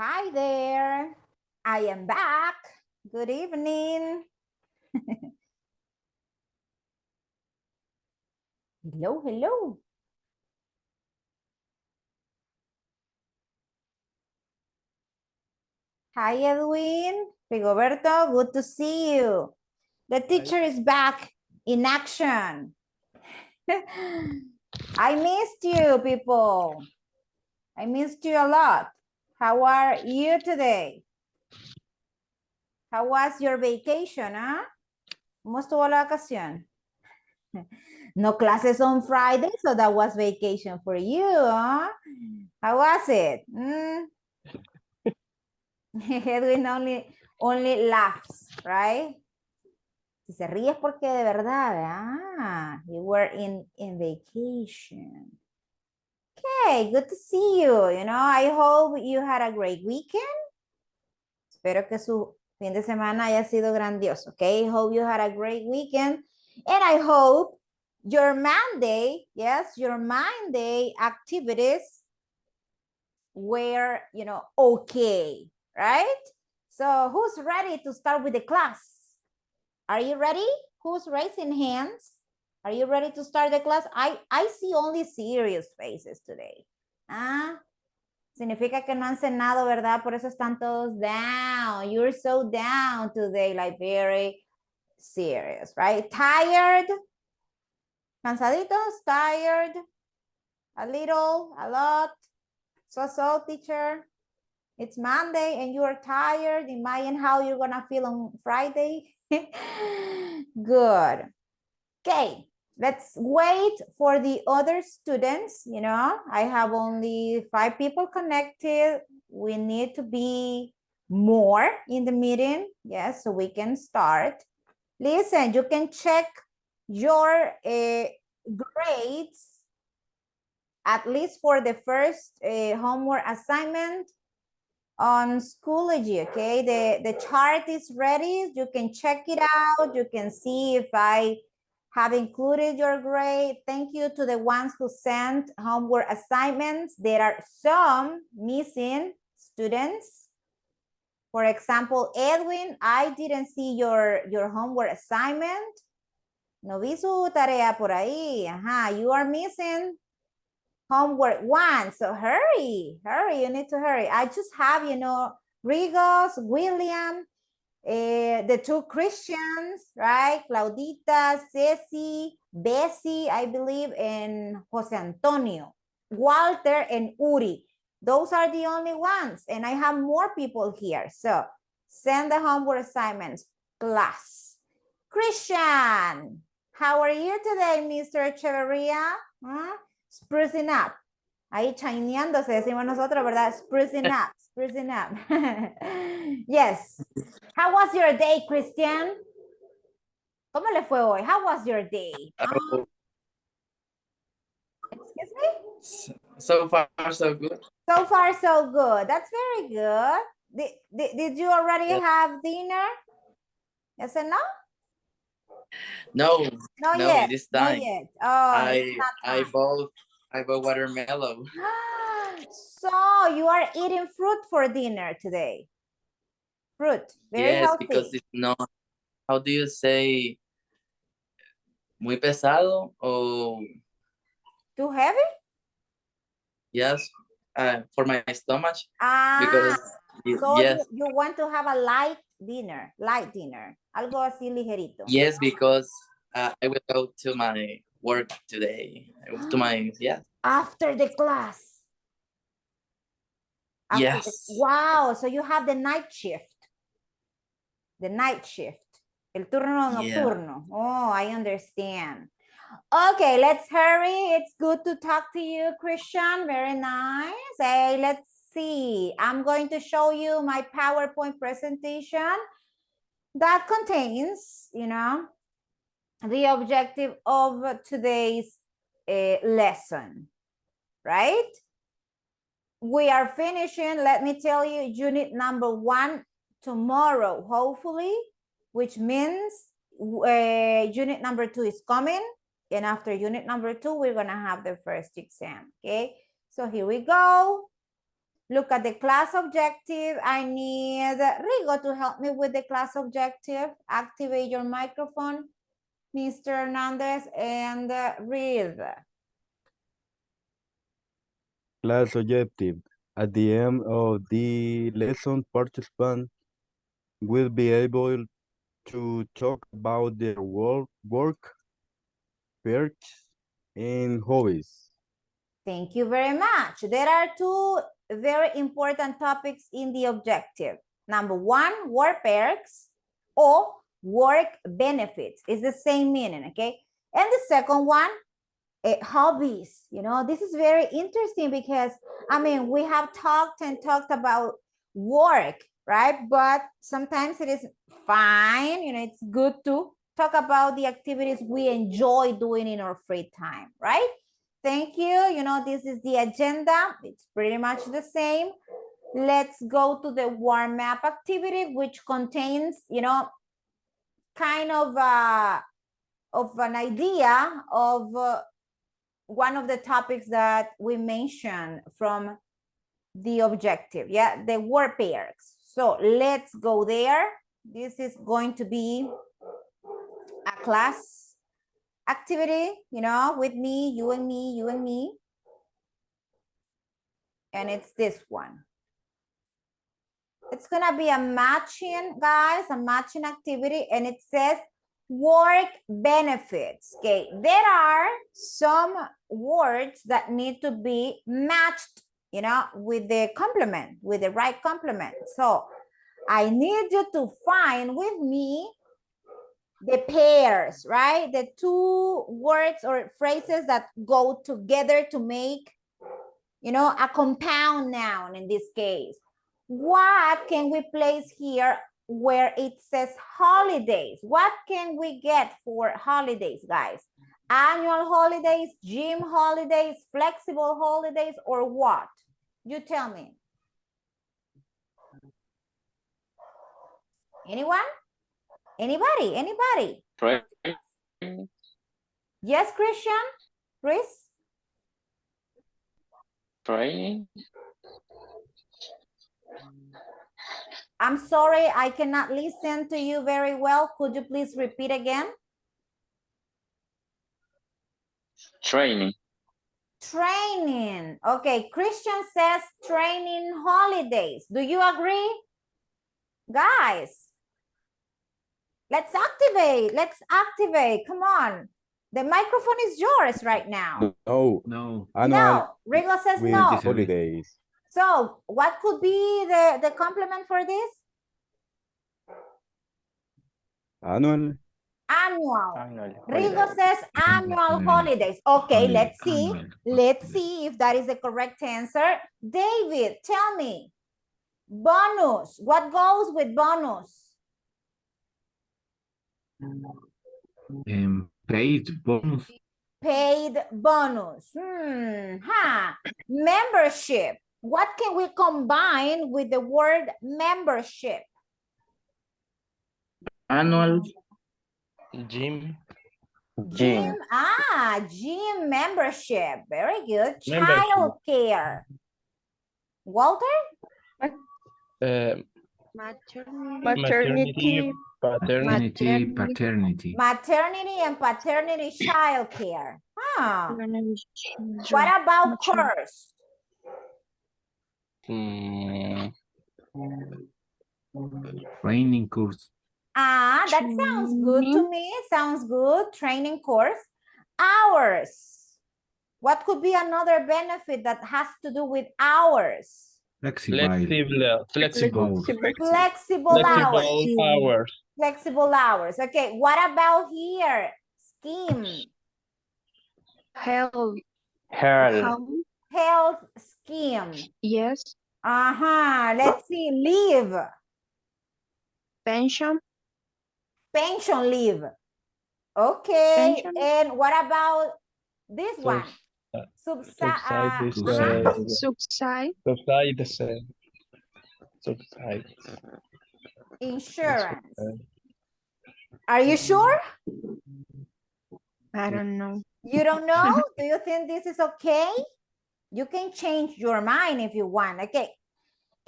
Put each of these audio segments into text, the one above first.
Hi there. I am back. Good evening. Hello, hello. Hi, Edwin. Rigoberto, good to see you. The teacher is back in action. I missed you, people. I missed you a lot. How are you today? How was your vacation, huh? ¿Cómo estuvo la vacación? No classes on Friday, so that was vacation for you, huh? How was it? Edwin only laughs, right? Si se ríe es porque de verdad, you were in vacation. Okay, good to see you. You know, I hope you had a great weekend. Espero que su fin de semana haya sido grandioso, okay? Hope you had a great weekend. And I hope your Monday, yes, your Monday activities were, you know, okay, right? So who's ready to start with the class? Are you ready? Who's raising hands? Are you ready to start the class? I see only serious faces today. Significa que no han cenado, ¿verdad? Por eso están todos down. You're so down today, like very serious, right? Tired? Cansaditos? Tired? A little? A lot? So, teacher? It's Monday and you are tired. Imagine how you're gonna feel on Friday. Good. Okay, let's wait for the other students. You know, I have only 5 people connected. We need to be more in the meeting. Yes, so we can start. Listen, you can check your grades at least for the first homework assignment on Schoology, okay? The chart is ready. You can check it out. You can see if I have included your grade. Thank you to the ones who sent homework assignments. There are some missing students. For example, Edwin, I didn't see your homework assignment. No vi su tarea por ahí. You are missing homework 1. So hurry, you need to hurry. I just have, you know, Rigos, William, the 2 Christians, right? Claudita, Ceci, Bessie, I believe, and Jose Antonio, Walter, and Uri. Those are the only ones. And I have more people here. So send the homework assignments, class. Christian, how are you today, Mr. Echeverria? Sprucing up. Ahí chaineándose, decimos nosotros, ¿verdad? Sprucing up, sprucing up. Yes. How was your day, Christian? ¿Cómo le fue hoy? How was your day? Excuse me? So far, so good. So far, so good. That's very good. Did you already have dinner? Yes or no? No, Not no, yet. this Not time. yet. Oh, it's not I time. bought watermelon. So you are eating fruit for dinner today. Fruit, very Yes, because healthy. it's not, how do you say, muy pesado or Too heavy? yes, for my stomach. Ah, Because so yes, you want to have a light dinner, algo así ligerito. yes, because I will go to my work today. To my After the class. Yes. Wow, so you have the night shift. The night shift. El turno nocturno. Oh, I understand. Okay, let's hurry. It's good to talk to you, Christian. Very nice. Hey, let's see. I'm going to show you my PowerPoint presentation that contains, you know, the objective of today's lesson, right? We are finishing, let me tell you, unit number 1 tomorrow, hopefully, which means unit number 2 is coming. And after unit number 2, we're going to have the first exam, okay? So here we go. Look at the class objective. I need Rigo to help me with the class objective. Activate your microphone, Mr. Hernandez, and read. Class objective. At the end of the lesson, participants will be able to talk about their work, perks, and hobbies. Thank you very much. There are two very important topics in the objective. Number one, work perks or work benefits. It's the same meaning, okay? And the second one, hobbies. You know, this is very interesting because, I mean, we have talked about work, right? But sometimes it is fine, you know, it's good to talk about the activities we enjoy doing in our free time, right? Thank you. You know, this is the agenda. It's pretty much the same. Let's go to the warm-up activity, which contains, you know, kind of an idea of one of the topics that we mentioned from the objective, yeah, the word pairs. So let's go there. This is going to be a class activity, you know, with me, you and me, you and me. And it's this one. It's gonna be a matching, guys, a matching activity, and it says work benefits. Okay, there are some words that need to be matched, you know, with the complement, with the right complement. So I need you to find with me the pairs, right? The two words or phrases that go together to make, you know, a compound noun in this case. What can we place here where it says holidays? What can we get for holidays, guys? Annual holidays, gym holidays, flexible holidays, or what? You tell me. Anyone? Anybody? Anybody? Training. Yes, Christian? Chris? Training. I'm sorry, I cannot listen to you very well. Could you please repeat again? Training. Training. Okay, Christian says training holidays. Do you agree? Guys, let's activate. Let's activate. Come on. The microphone is yours right now. No. No. Annual No, Rigo says with no. holidays. So what could be the complement for this? Annual. Annual. Rigo says annual holidays. Okay, Holiday, let's see. annual. Let's see if that is the correct answer. David, tell me. Bonus. What goes with bonus? Paid bonus. Paid bonus. Membership. What can we combine with the word membership? Annual. Gym. Gym. Gym membership. Very good. Membership. Child care. Walter? Maternity. Maternity, paternity. Maternity and paternity child care. What about course? Training course. That sounds good to me. Sounds good. Training course. Hours. What could be another benefit that has to do with hours? Flexible. Flexible. Flexible hours. hours. Flexible hours. Okay, what about here? Scheme. Health. Health scheme. Yes. Let's see. Leave. Pension. Pension leave. Okay. Pension. And what about this one? Subside. Insurance. Are you sure? I don't know. You don't know? Do you think this is okay? You can change your mind if you want. Okay,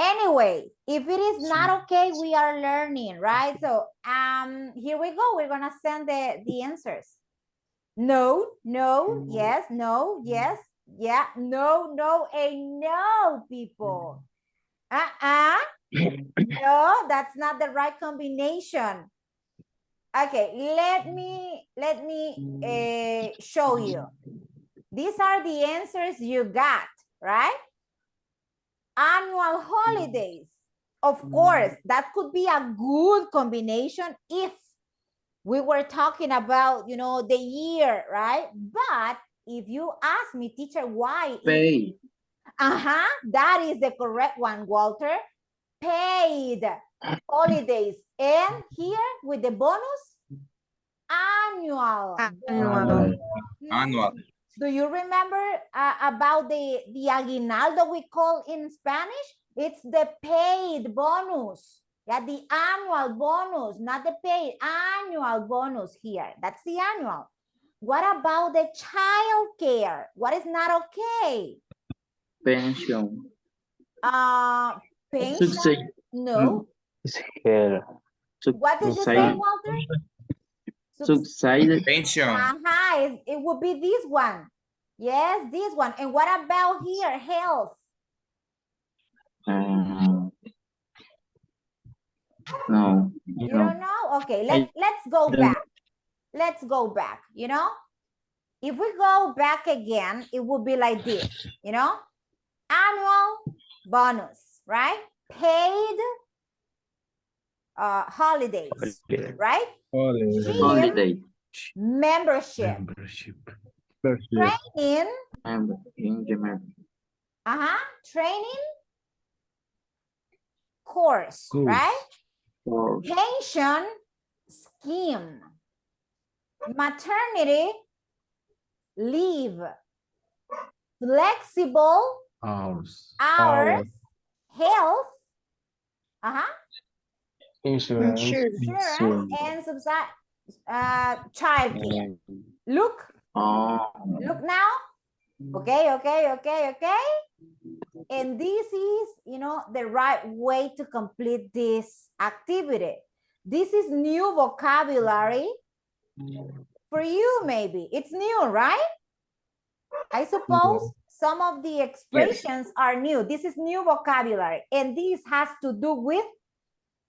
Anyway, if it is not okay, we are learning, right? So here we go. We're gonna send the answers. No, no, yes, no, yes, yeah, no, no, and no, people. No, that's not the right combination. Okay, let me show you. These are the answers you got, right? Annual holidays. Of course, that could be a good combination if we were talking about, you know, the year, right? But if you ask me, teacher, why? Pay. That is the correct one, Walter. Paid holidays. And here with the bonus, annual. Annual. Do you remember about the aguinaldo we call in Spanish? It's the paid bonus. Yeah, the annual bonus, not the paid, annual bonus here. That's the annual. What about the child care? What is not okay? Pension. Pension? No. Here. What did you say, Walter? Subsided. Pension. It would be this one. Yes, this one. And what about here? Health. No. You don't know? Okay, let's go back. Let's go back, you know? If we go back again, it would be like this, you know? Annual bonus, right? Paid holidays, right? Holiday. Gym membership. Training. Training course, right? Pension scheme. Maternity leave. Flexible hours. Health. Insurance. Insurance and child care. Look now. Okay. And this is, you know, the right way to complete this activity. This is new vocabulary for you, maybe. It's new, right? I suppose some of the expressions are new. This is new vocabulary. And this has to do with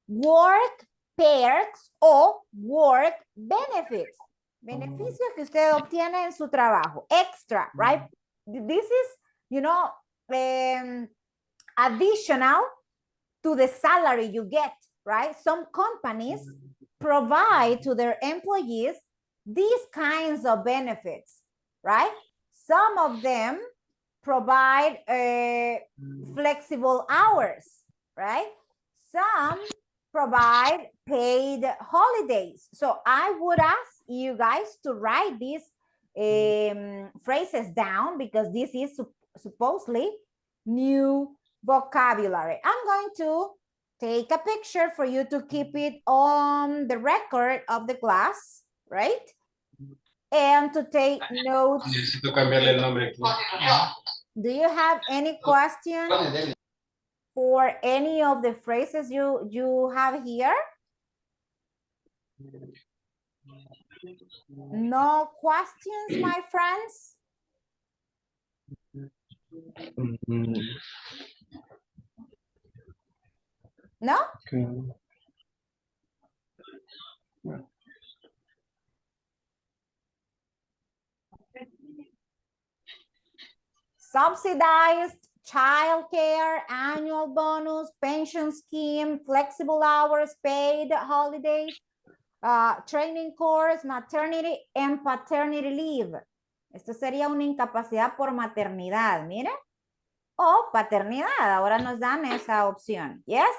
work perks o work benefits. Beneficios que usted obtiene en su trabajo. Extra, right? This is, you know, additional to the salary you get, right? Some companies provide to their employees these kinds of benefits, right? Some of them provide flexible hours, right? Some provide paid holidays. So I would ask you guys to write these phrases down because this is supposedly new vocabulary. I'm going to take a picture for you to keep it on the record of the class, right? And to take notes. Necesito cambiarle el nombre aquí. Do you have any question for any of the phrases you have here? No questions, my friends? No? Okay. Subsidized childcare, annual bonus, pension scheme, flexible hours, paid holidays, training course, maternity and paternity leave. Esto sería una incapacidad por maternidad, mire. O paternidad, ahora nos dan esa opción. Yes?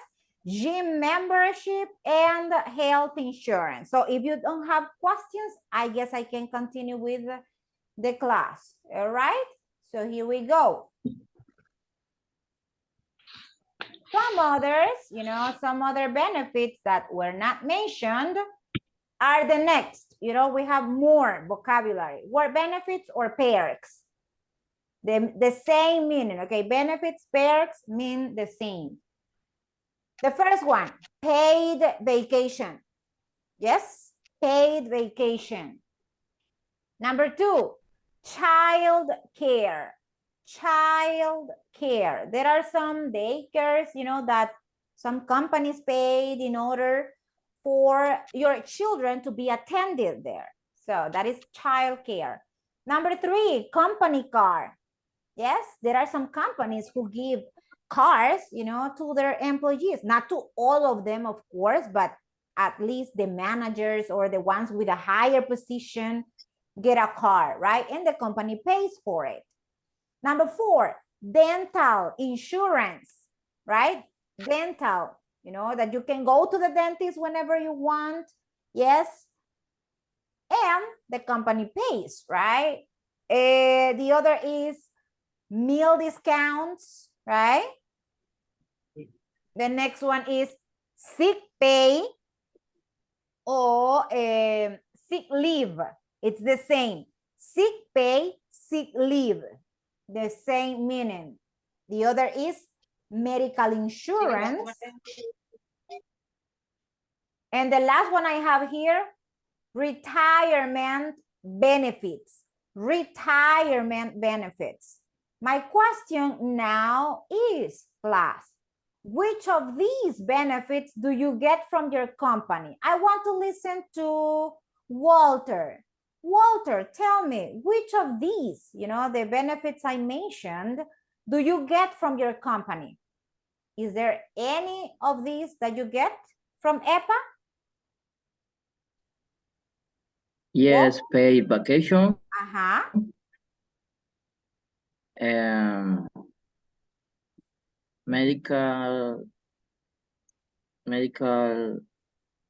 Gym membership and health insurance. So if you don't have questions, I guess I can continue with the class. All right? So here we go. Some others, you know, some other benefits that were not mentioned are the next. You know, we have more vocabulary. What benefits or perks? The same meaning, okay? Benefits, perks mean the same. The first one, paid vacation. Yes, paid vacation. Number 2, child care. Child care. There are some daycares, you know, that some companies paid in order for your children to be attended there. So that is child care. Number 3, company car. Yes, there are some companies who give cars, you know, to their employees. Not to all of them, of course, but at least the managers or the ones with a higher position get a car, right? And the company pays for it. Number 4, dental insurance, right? Dental, you know, that you can go to the dentist whenever you want. Yes. And the company pays, right? The other is meal discounts, right? The next one is sick pay or sick leave. It's the same. Sick pay, sick leave. The same meaning. The other is medical insurance. And the last one I have here, retirement benefits. Retirement benefits. My question now is, class, which of these benefits do you get from your company? I want to listen to Walter. Walter, tell me, which of these, you know, the benefits I mentioned, do you get from your company? Is there any of these that you get from EPA? Yes, paid vacation. Medical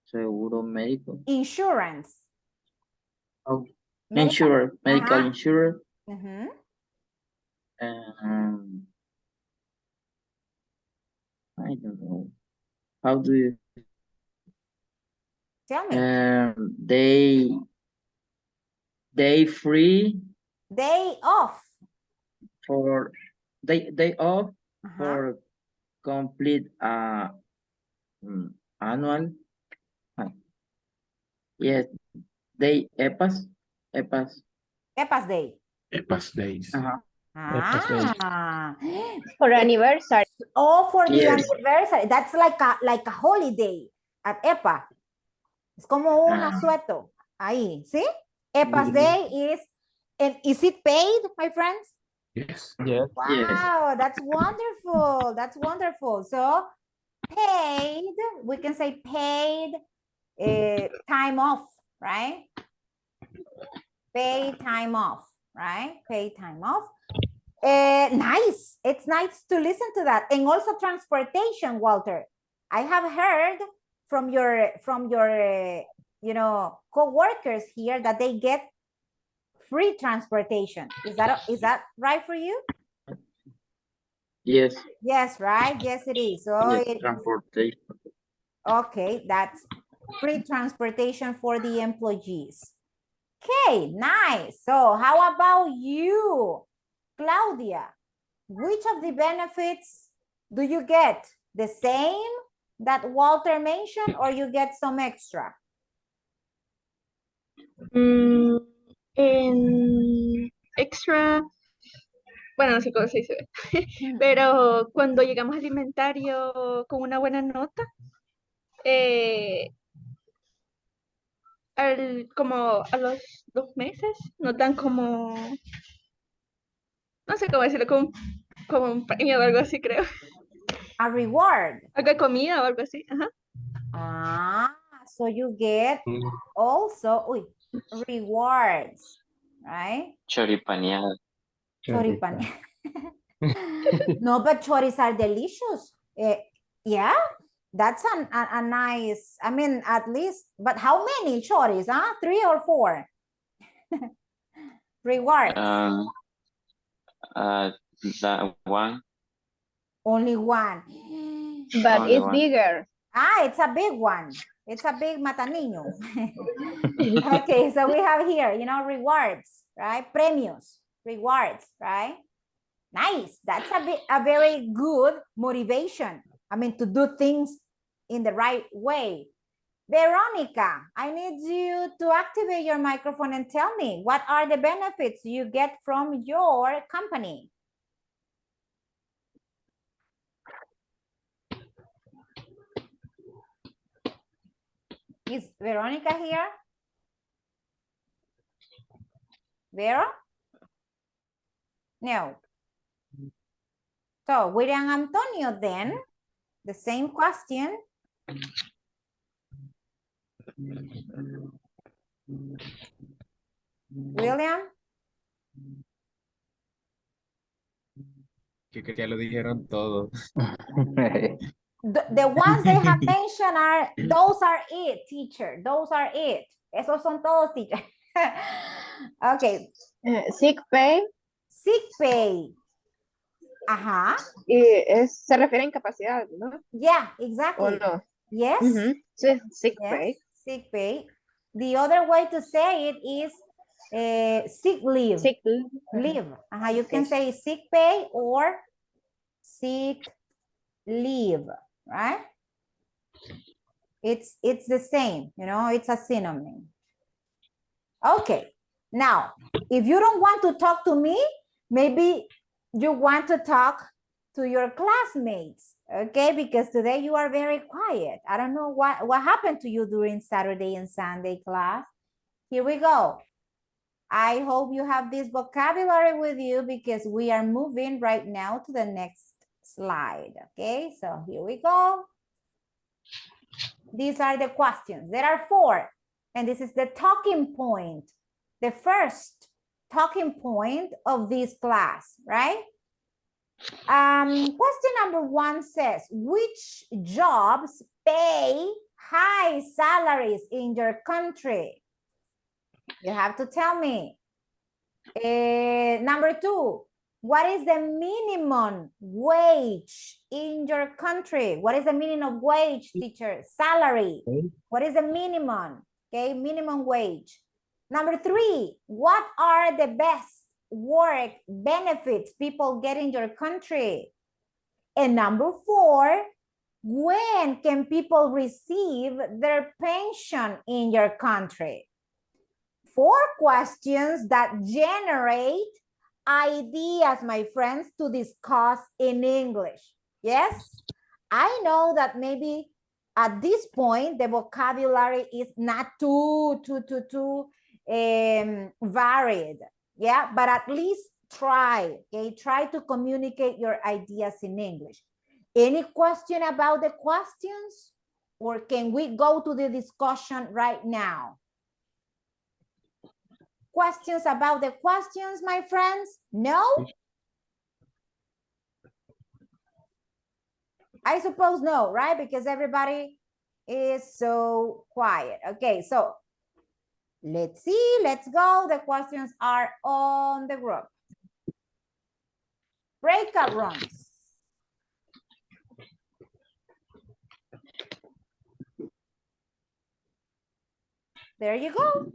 seguro médico. Insurance. Oh, medical insurance. I don't know. How do you? Tell me. Day free. Day off. For day off for complete annual. Yes, day EPAS days. day. For anniversary. Oh, for the Yes. anniversary. That's like a holiday at EPA. Es como un asueto. Ahí, ¿sí? EPA's day is, and is it paid, my friends? Yes. Yes. Wow, that's wonderful. That's wonderful. So paid, we can say paid time off, right? Paid time off, right? Paid time off. Nice. It's nice to listen to that. And also transportation, Walter. I have heard from your you know, co-workers here that they get free transportation. Is that right for you? Yes. Yes, right? Yes, it is. So Yes, transportation. okay, that's free transportation for the employees. Okay, nice. So how about you, Claudia? Which of the benefits do you get? The same that Walter mentioned, or you get some extra? En extra, bueno, no sé cómo se dice, pero cuando llegamos al inventario con una buena nota, como a los 2 meses, nos dan como, no sé cómo decirlo, como un premio o algo así, creo. A reward. Algo de comida o algo así. So you get also rewards, right? Choripaneada. Choripaneada. No, but choris are delicious. Yeah, that's a nice, I mean, at least, but how many choris, 3 or 4? Rewards. That one. Only one. But Only it's one. bigger. It's a big one. It's a big mataniño. Okay, so we have here, you know, rewards, right? Premios, rewards, right? Nice. That's a very good motivation I mean, to do things in the right way. Veronica, I need you to activate your microphone and tell me what are the benefits you get from your company? Is Veronica here? Vera? No. So William Antonio then, the same question. William? Que ya lo dijeron todo. The ones they have mentioned are, those are it, teacher. Those are it. Esos son todos, teacher. Okay. Sick pay. Sick pay. Ajá. Se refiere a incapacidad, ¿no? Yeah, exactly. ¿O no? Yes. Sí, sick Yes. pay. Sick pay. The other way to say it is sick leave. Sick leave. Leave. You Okay. can say sick pay or sick leave, right? It's the same, you know, it's a synonym. Okay, now, if you don't want to talk to me, maybe you want to talk to your classmates, okay? Because today you are very quiet. I don't know what happened to you during Saturday and Sunday class. Here we go. I hope you have this vocabulary with you because we are moving right now to the next slide, okay? So here we go. These are the questions. There are 4, and this is the talking point, the first talking point of this class, right? Question number 1 says, which jobs pay high salaries in your country? You have to tell me. Number 2, what is the minimum wage in your country? What is the meaning of wage, teacher? Salary. What is the minimum? Okay, minimum wage. Number 3, what are the best work benefits people get in your country? And number 4, when can people receive their pension in your country? 4 questions that generate ideas, my friends, to discuss in English. Yes, I know that maybe at this point the vocabulary is not too varied. Yeah, but at least try. Okay, try to communicate your ideas in English. Any question about the questions, or can we go to the discussion right now? Questions about the questions, my friends? No? I suppose no, right? Because everybody is so quiet. Okay, so let's see, let's go. The questions are on the group. Breakout rooms. There you go.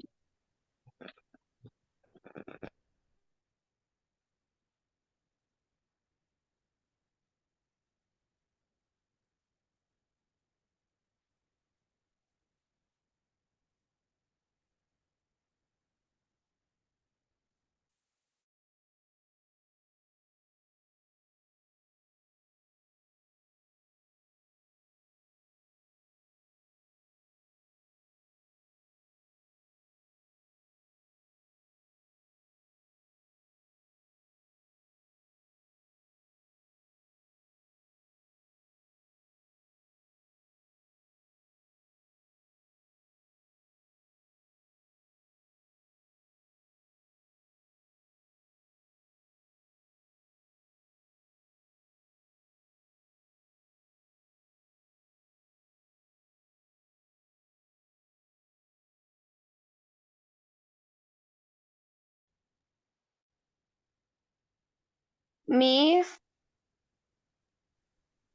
Miss.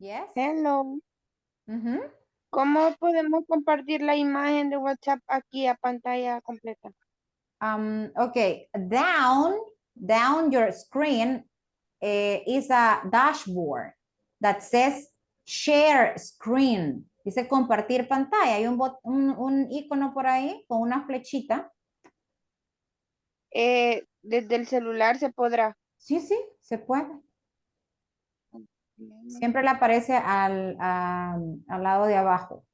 Yes. Hello. Mm-hmm. ¿Cómo podemos compartir la imagen de WhatsApp aquí a pantalla completa? Okay, down your screen is a dashboard that says Share screen. Dice compartir pantalla. Hay un icono por ahí con una flechita. Desde el celular se podrá. Sí, sí, se puede. Siempre le aparece al lado de abajo.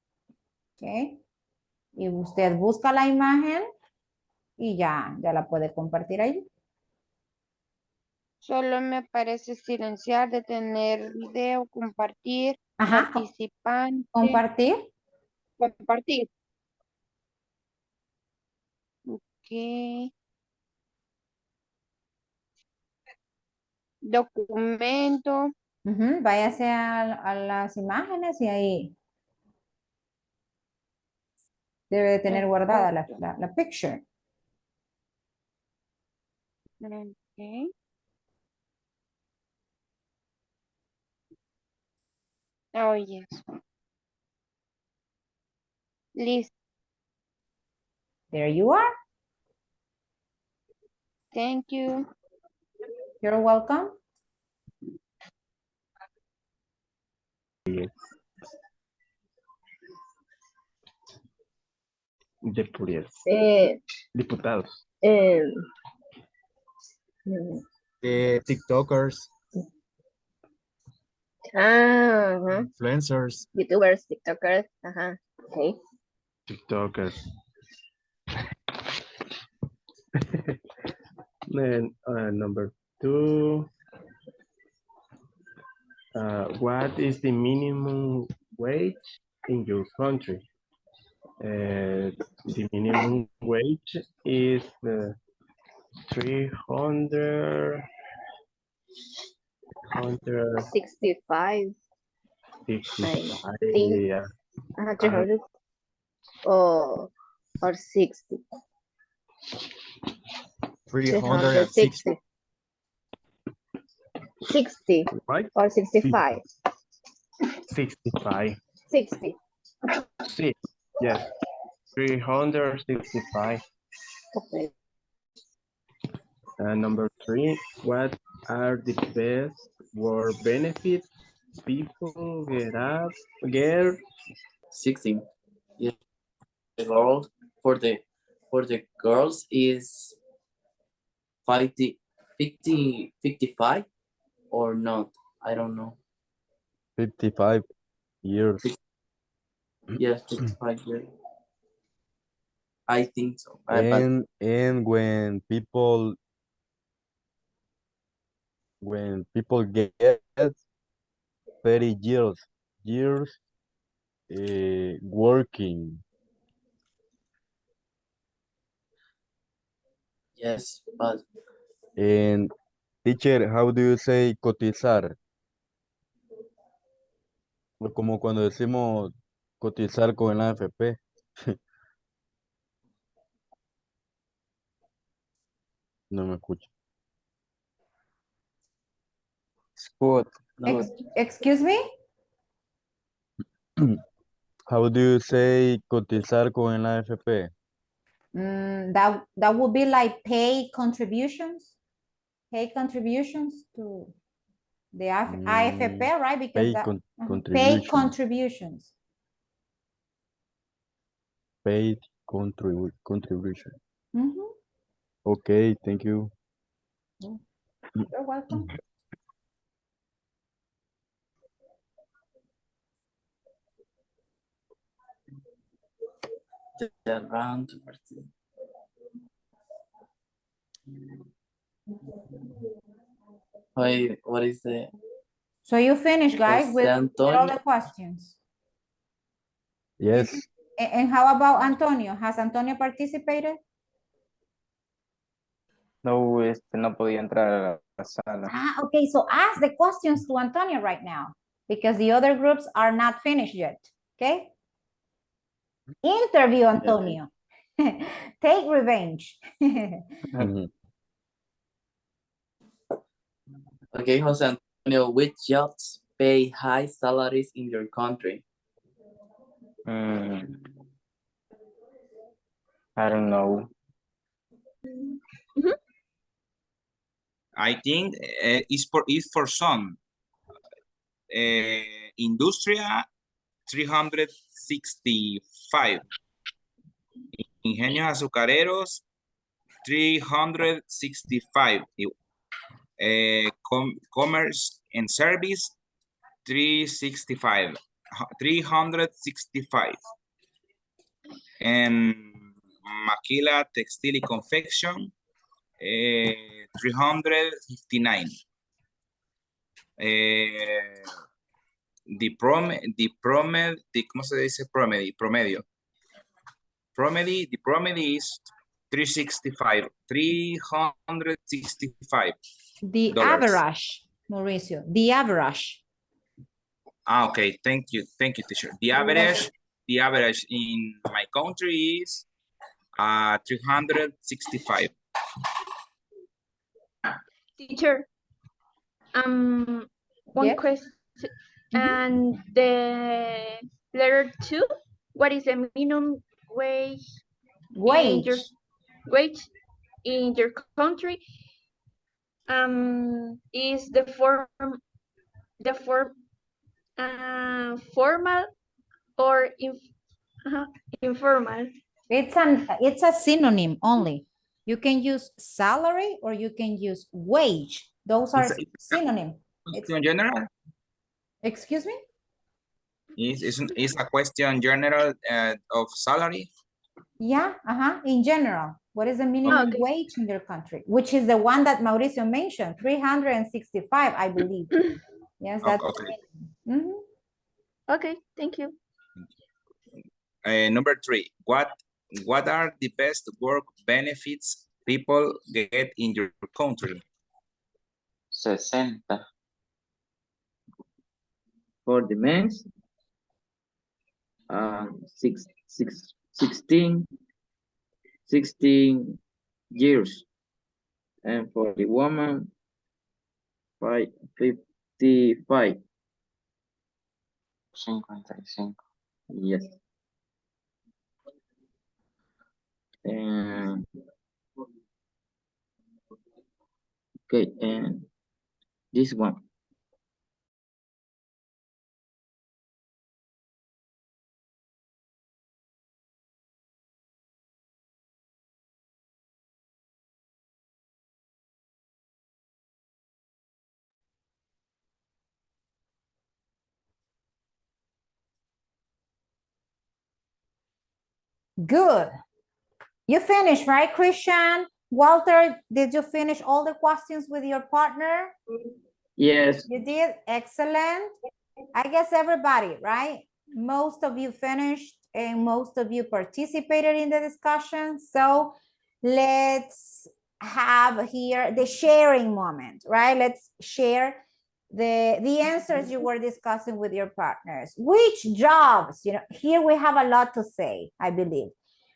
¿Ok? Y usted busca la imagen y ya la puede compartir ahí. Solo me aparece silenciar, detener video, compartir, Ajá, participante, compartir. compartir. Ok. Documento. Váyase a las imágenes y ahí debe de tener guardada la picture. Ok. Oh, yes. Listo. There you are. Thank you. You're welcome. Diputados. TikTokers, Ajá. influencers. YouTubers, TikTokers. Ajá. Ok. TikTokers. Then number 2. What is the minimum wage in your country? The minimum wage is 300. 65. 65. think. Yeah. 300 or 60. 360. 60 Right? or 65. 65. 60. Yes. 365. Okay. Number 3. What are the best work benefits people get? 16. Yeah. The goal for the girls is 50, 55 or not. I don't know. 55 years. Yes, 55 years. I think so. And when people get 30 years working. Yes, but And teacher, how do you say cotizar? Como cuando decimos cotizar con el AFP. No me escucho. Sport. no. Excuse me? How do you say cotizar con el AFP? That would be like pay contributions. Pay contributions to the AFP, right? Because Pay that contribution. pay contributions. Paid contribution. Mhm. Okay, thank you. You're welcome. The round. Wait, what is the? So you finished, guys, Jose with all Antonio? the questions. Yes. And how about Antonio? Has Antonio participated? No, no podía entrar a la sala. Okay, so ask the questions to Antonio right now because the other groups are not finished yet, okay? Interview Antonio. Take revenge. Okay, Jose Antonio, which jobs pay high salaries in your country? I don't know. I think it's for some. Industria, 365. Ingenios azucareros, 365. Commerce and service, 365. 365. And maquila, textil y confección, 359. ¿Cómo se dice promedio? The promedio is 365. 365. The dollars. average, Mauricio, the average. Okay, thank you, teacher. The average in my country is 365. Teacher, one Yes. question. And the letter 2, what is the minimum wage in your country? Is the formal or informal? It's a synonym only. You can use salary or you can use wage. Those are synonym. Question general? Excuse me? Is a question general of salary? Yeah, in general. What is the minimum wage in your country? Which is the one that Mauricio mentioned, 365, I believe. Yes, that's Okay. Mhm. Okay, thank you. Number 3, what are the best work benefits people get in your country? 60. For the men's, 16 years. And for the woman, 55. 55. Yes. And okay, and this one. Good. You finished, right, Christian? Walter, did you finish all the questions with your partner? Yes. You did? Excellent. I guess everybody, right? Most of you finished and most of you participated in the discussion. So let's have here the sharing moment, right? Let's share the answers you were discussing with your partners. Which jobs, here we have a lot to say, I believe.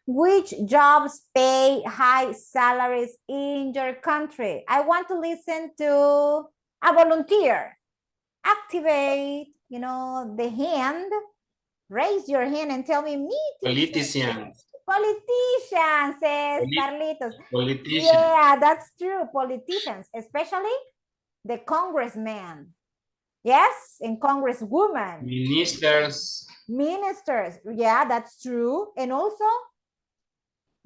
Which jobs pay high salaries in your country? I want to listen to a volunteer. Activate, the hand. Raise your hand and tell me, Politicians. Politicians, says Carlitos. Politicians. Yeah, that's true. Politicians, especially the congressman. Yes, and congresswoman. Ministers. Ministers. Yeah, that's true. And also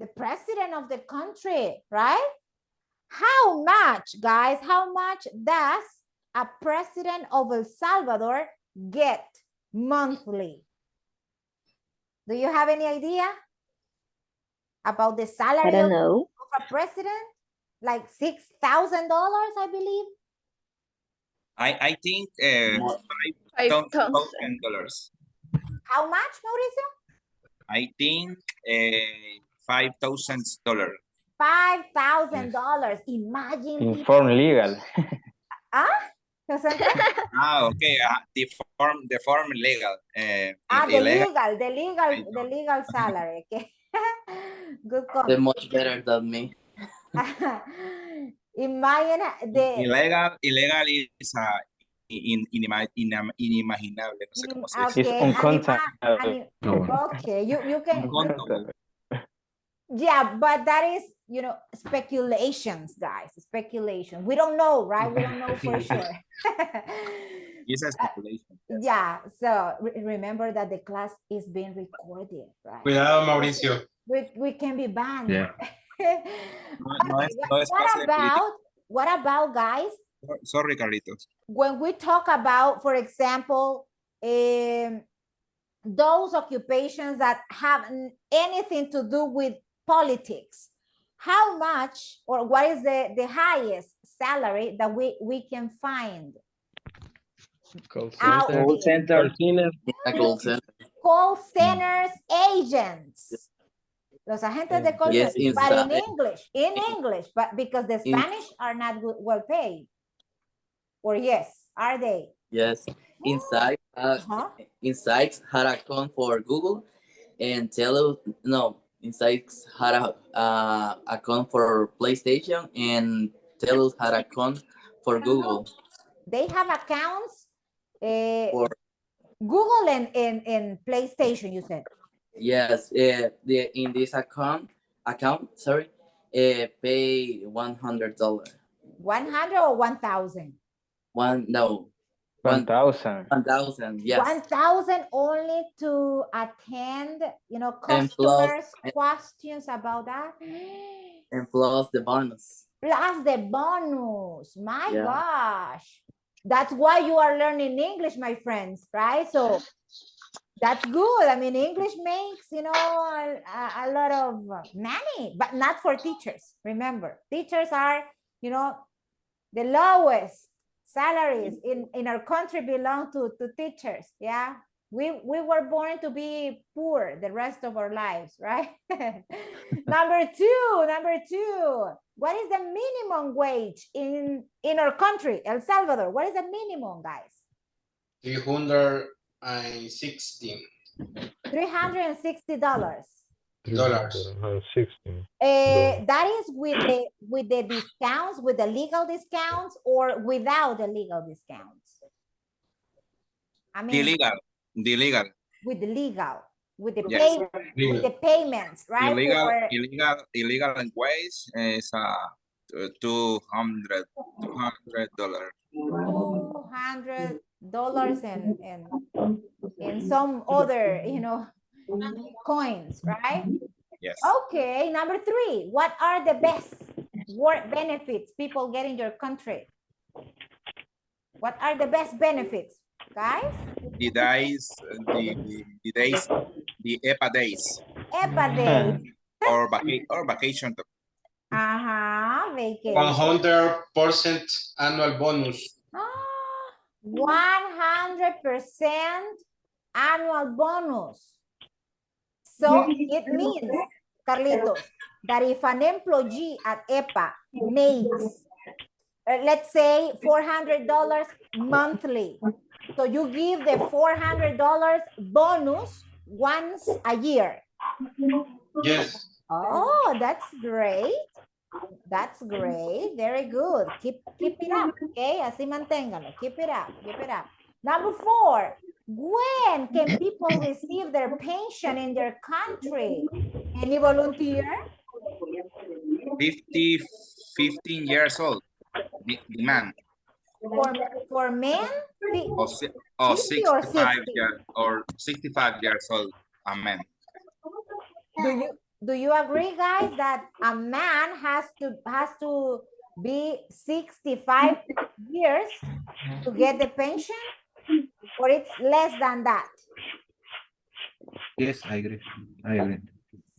the president of the country, right? How much, guys, how much does a president of El Salvador get monthly? Do you have any idea about the salary of a president? Like $6,000, I believe. I think $5,000. How much, Mauricio? I think $5,000. $5,000. Imagine. Inform legal. Okay. The form legal. The legal salary. Okay. Good comment. They're much better than me. Imagine illegal is inimaginable. No sé cómo se dice. It's uncontable. Okay, you can. Yeah, but that is, speculations, guys. Speculation. We don't know, right? We don't know for sure. It's a speculation. Yeah, so remember that the class is being recorded, right? Cuidado, Mauricio. We can be banned. Yeah. No es clase de política. What about guys, Sorry, Carlitos. when we talk about, for example, those occupations that have anything to do with politics, how much or what is the highest salary that we can find out Call there? center. A call center. Call centers, agents, los agentes de call Yes, center, but in inside. English, but because the Spanish are not well paid. Or yes, are they? Yes, inside. Uh-huh. Inside had a account for Google, and inside had a account for PlayStation, and Telus had a account for Google. They have accounts, For Google and PlayStation, you said. yes, in this account, sorry, pay $100. 100 or 1,000? 1,000. 1,000. Yes. 1,000 only to attend, And plus- customers' questions about that. And plus the bonus. Plus the bonus. My Yeah. gosh. That's why you are learning English, my friends, right? So that's good. I mean, English makes, a lot of money, but not for teachers. Remember, teachers are, the lowest salaries in our country belong to teachers. Yeah. We were born to be poor the rest of our lives, right? Number two, what is the minimum wage in our country, El Salvador? What is the minimum, guys? 360 $360. dollars. That is with the discounts, with the legal discounts, or without the legal discounts? I mean, The legal. with the legal, with the Yes. with the payments, right? Illegal and ways is $200. $200 and some other, coins, right? Yes. Okay, number three, what are the best work benefits people get in your country? What are the best benefits, guys? The days, the EPA days EPA days. or vacation. Vacation. 100% annual bonus. 100% annual bonus. So it means, Carlitos, that if an employee at EPA makes, let's say, $400 monthly, so you give the $400 bonus once a year. Yes. Oh, that's great. That's great. Very good. Keep it up. Okay, así manténgalo. Keep it up. Keep it up. Number four, when can people receive their pension in their country? Any volunteer? 15 years old. The man. For men? Or 50 65 60? or 65 years old. A man. Do you agree, guys, that a man has to be 65 years to get the pension, or it's less than that? Yes, I agree.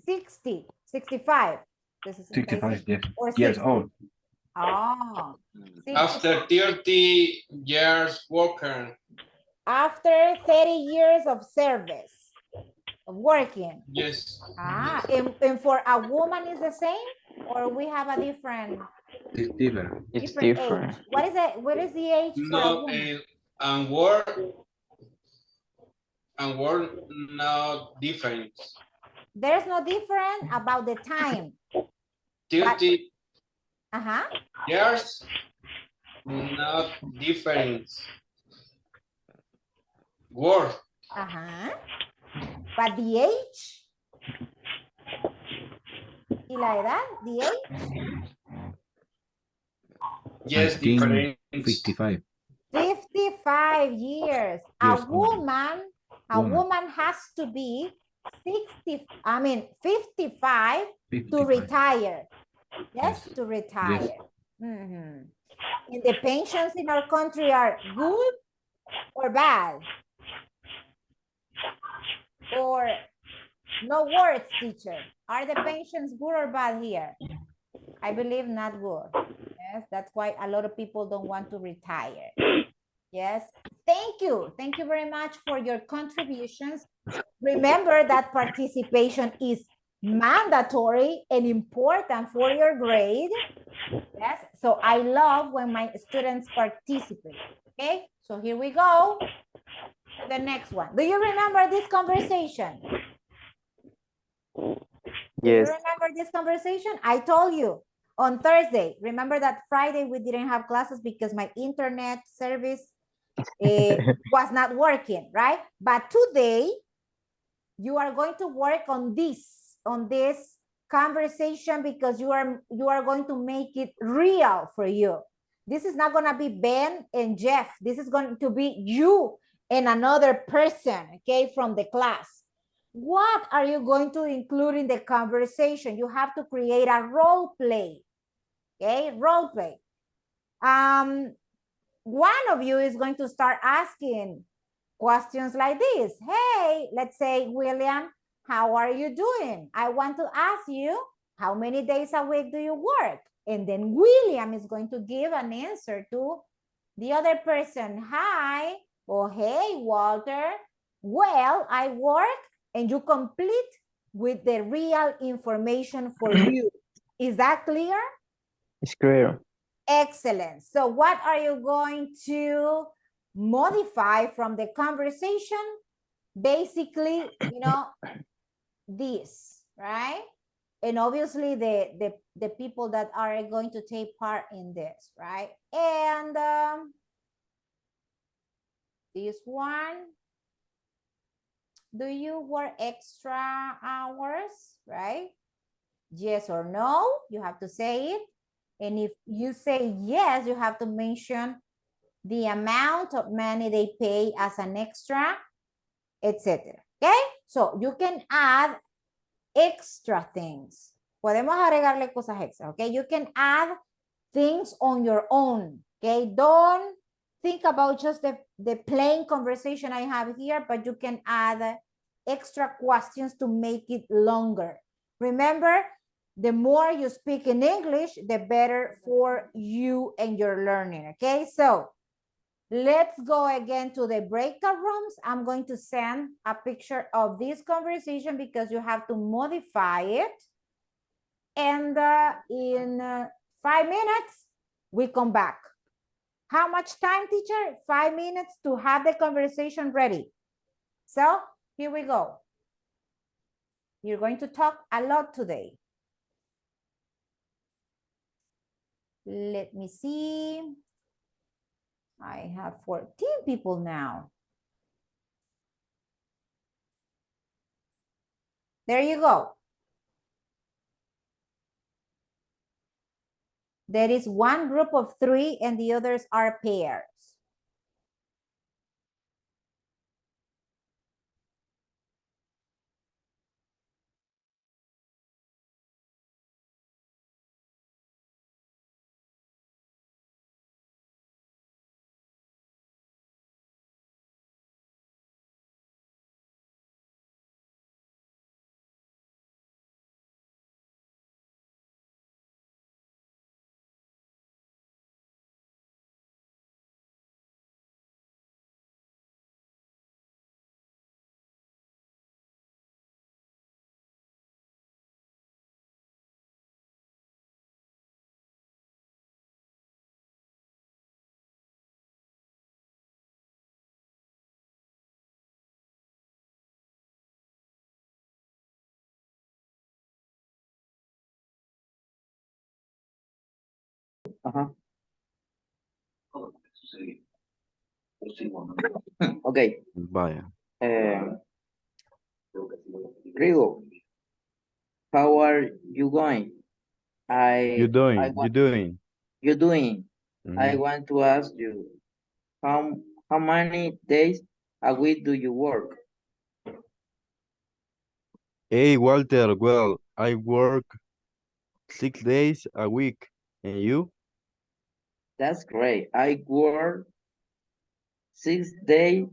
60, 65. This is 65, yes. or Years 60. old. Oh, 60. After 30 years working. After 30 years of service, of working. Yes. And for a woman is the same, or we have a different? It's different. It's Different different. age. What is the age for a No, woman? and work no different. There's no difference about the time. 30 Uh-huh. years, not different. Work. Uh-huh. But the age? ¿Y la edad? The age? Yes, different. 55. 55. 65 years. Yes, A woman has to be 55 to retire. Yes, to retire. Mhm. And the pensions in our country are good or bad? Or no words, teacher. Are the pensions good or bad here? I believe not good. Yes, that's why a lot of people don't want to retire. Yes, thank you. Thank you very much for your contributions. Remember that participation is mandatory and important for your grade. Yes, so I love when my students participate. Okay, so here we go. The next one. Do you remember this conversation? Do you Yes. remember this conversation? I told you on Thursday. Remember that Friday we didn't have classes because my internet service was not working, right? But today you are going to work on this conversation because you are going to make it real for you. This is not going to be Ben and Jeff. This is going to be you and another person, okay, from the class. What are you going to include in the conversation? You have to create a role play, okay, role play. One of you is going to start asking questions like this. Hey, let's say, William, how are you doing? I want to ask you, how many days a week do you work? And then William is going to give an answer to the other person. Hi, or hey, Walter. Well, I work, and you complete with the real information for you. Is that clear? It's clear. Excellent. So what are you going to modify from the conversation? Basically, this, right? And obviously the people that are going to take part in this, right? And this one, do you work extra hours, right? Yes or no, you have to say it. And if you say yes, you have to mention the amount of money they pay as an extra, etc. Okay? So you can add extra things. Podemos agregarle cosas extra, okay? You can add things on your own, okay? Don't think about just the plain conversation I have here, but you can add extra questions to make it longer. Remember, the more you speak in English, the better for you and your learning, okay? So let's go again to the breakout rooms. I'm going to send a picture of this conversation because you have to modify it. And in 5 minutes, we come back. How much time, teacher? 5 minutes to have the conversation ready. So here we go. You're going to talk a lot today. Let me see. I have 14 people now. There you go. There is one group of 3 and the others are pairs. Okay. Vaya. Rigo, how are you going? You doing? You doing? I Mhm. want to ask you, how How many days a week do you work? Hey, Walter, well, I work 6 days a week. And you? That's great. I work 6 days,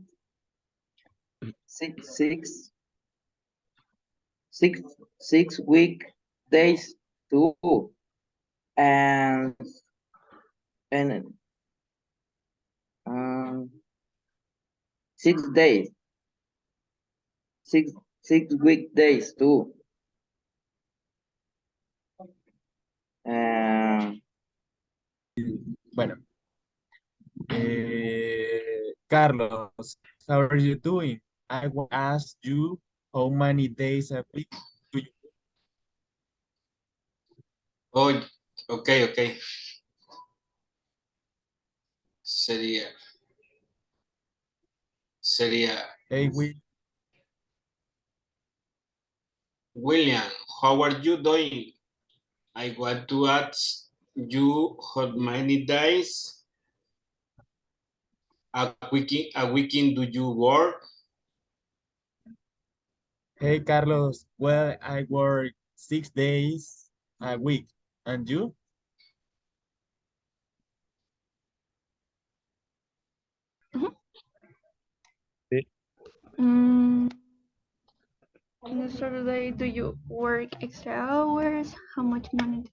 six, six, six, 6 week days too. And and 6 days, six, 6 weekdays too. Um, Bueno, Carlos, how are you doing? I will ask you how many days a week do you Oh, ok, ok. Sería, hey, we William, how are you doing? I want to ask you how many days a weekend do you work? Hey, Carlos. Well, I work 6 days a week. And you? Mm, on a Saturday, do you work extra hours? How much money?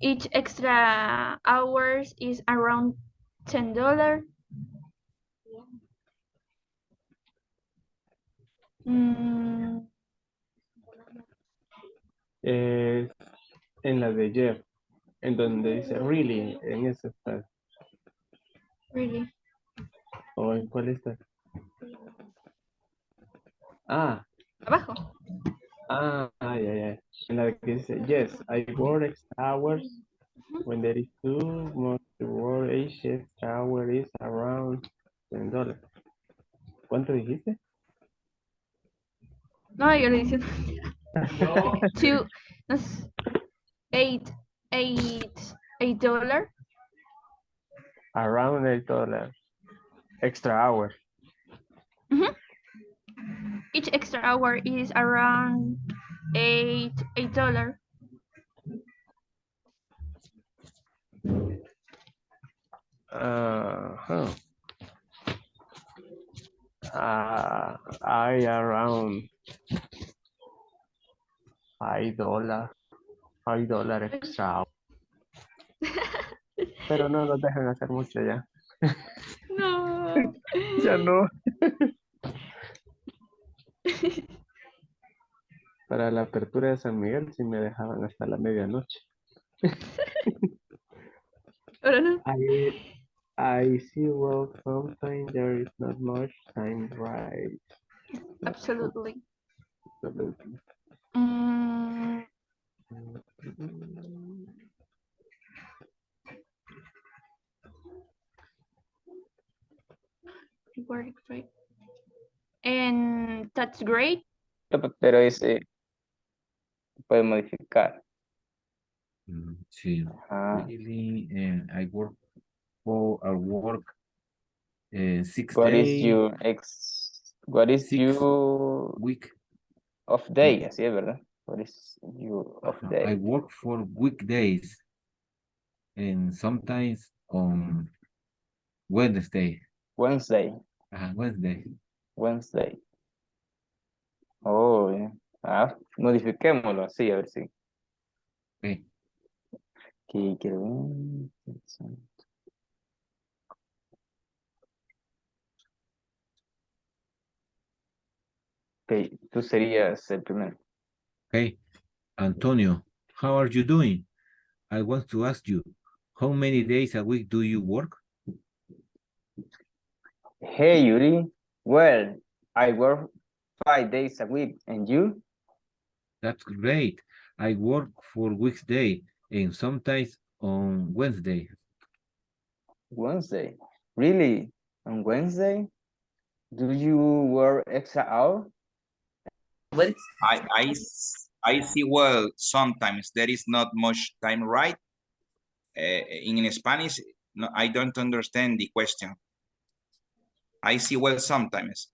Each extra hours is around $10. Mm, Es en la de Jeff, en donde dice really, en ese está. really? ¿O en cuál está? Ah, Abajo. ya, ya. En la que dice, yes, I work extra hours. When there is too much to work, each extra hour is around $10. ¿Cuánto dijiste? No, yo le dije two, no sé, $8. Around $8. Extra hour. Each extra hour is around $8. Huh. I around $5. $5 extra hour. Pero no nos dejan hacer mucho ya. No. Ya no. Para la apertura de San Miguel sí me dejaban hasta la medianoche. Ahora no. I see, well, sometimes there is not much time, right? Absolutely. Absolutely. Mm, work rate. And that's great. Pero ese puede modificar. Sí. Ah, Really, I work for a work 6 what is days, your what is 6 your week. off day? Así es, ¿verdad? What is your off I day? work for weekdays and sometimes on Wednesday. Wednesday. Wednesday. Wednesday. Oh, yeah. Modifiquémoslo así, a ver si. Okay. Que quiero ver. Ok, tú serías el primero. Okay. Antonio, how are you doing? I want to ask you, how many days a week do you work? Hey, Yuri. Well, I work 5 days a week, and you? That's great. I work for weekday and sometimes on Wednesday. Wednesday. Really? On Wednesday? Do you work extra hour? I see, well, sometimes there is not much time, right? In Spanish, no, I don't understand the question. I see well sometimes.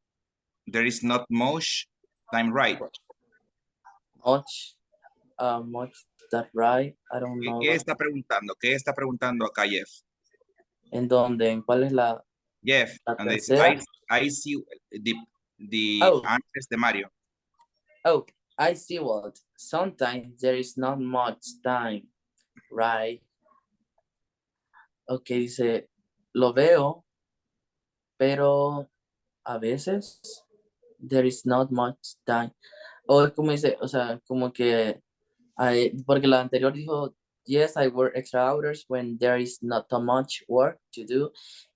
There is not much time, right? Much that right. I don't know. ¿Qué está preguntando? ¿Qué está preguntando acá, Jeff? ¿En dónde? ¿En cuál es la Jeff, and tercera? I see the Oh. answers de Mario. Oh, I see what. Sometimes there is not much time, right? Ok, dice, lo veo, pero a veces there is not much time. O es como dice, o sea, como que, porque la anterior dijo, yes, I work extra hours when there is not so much work to do.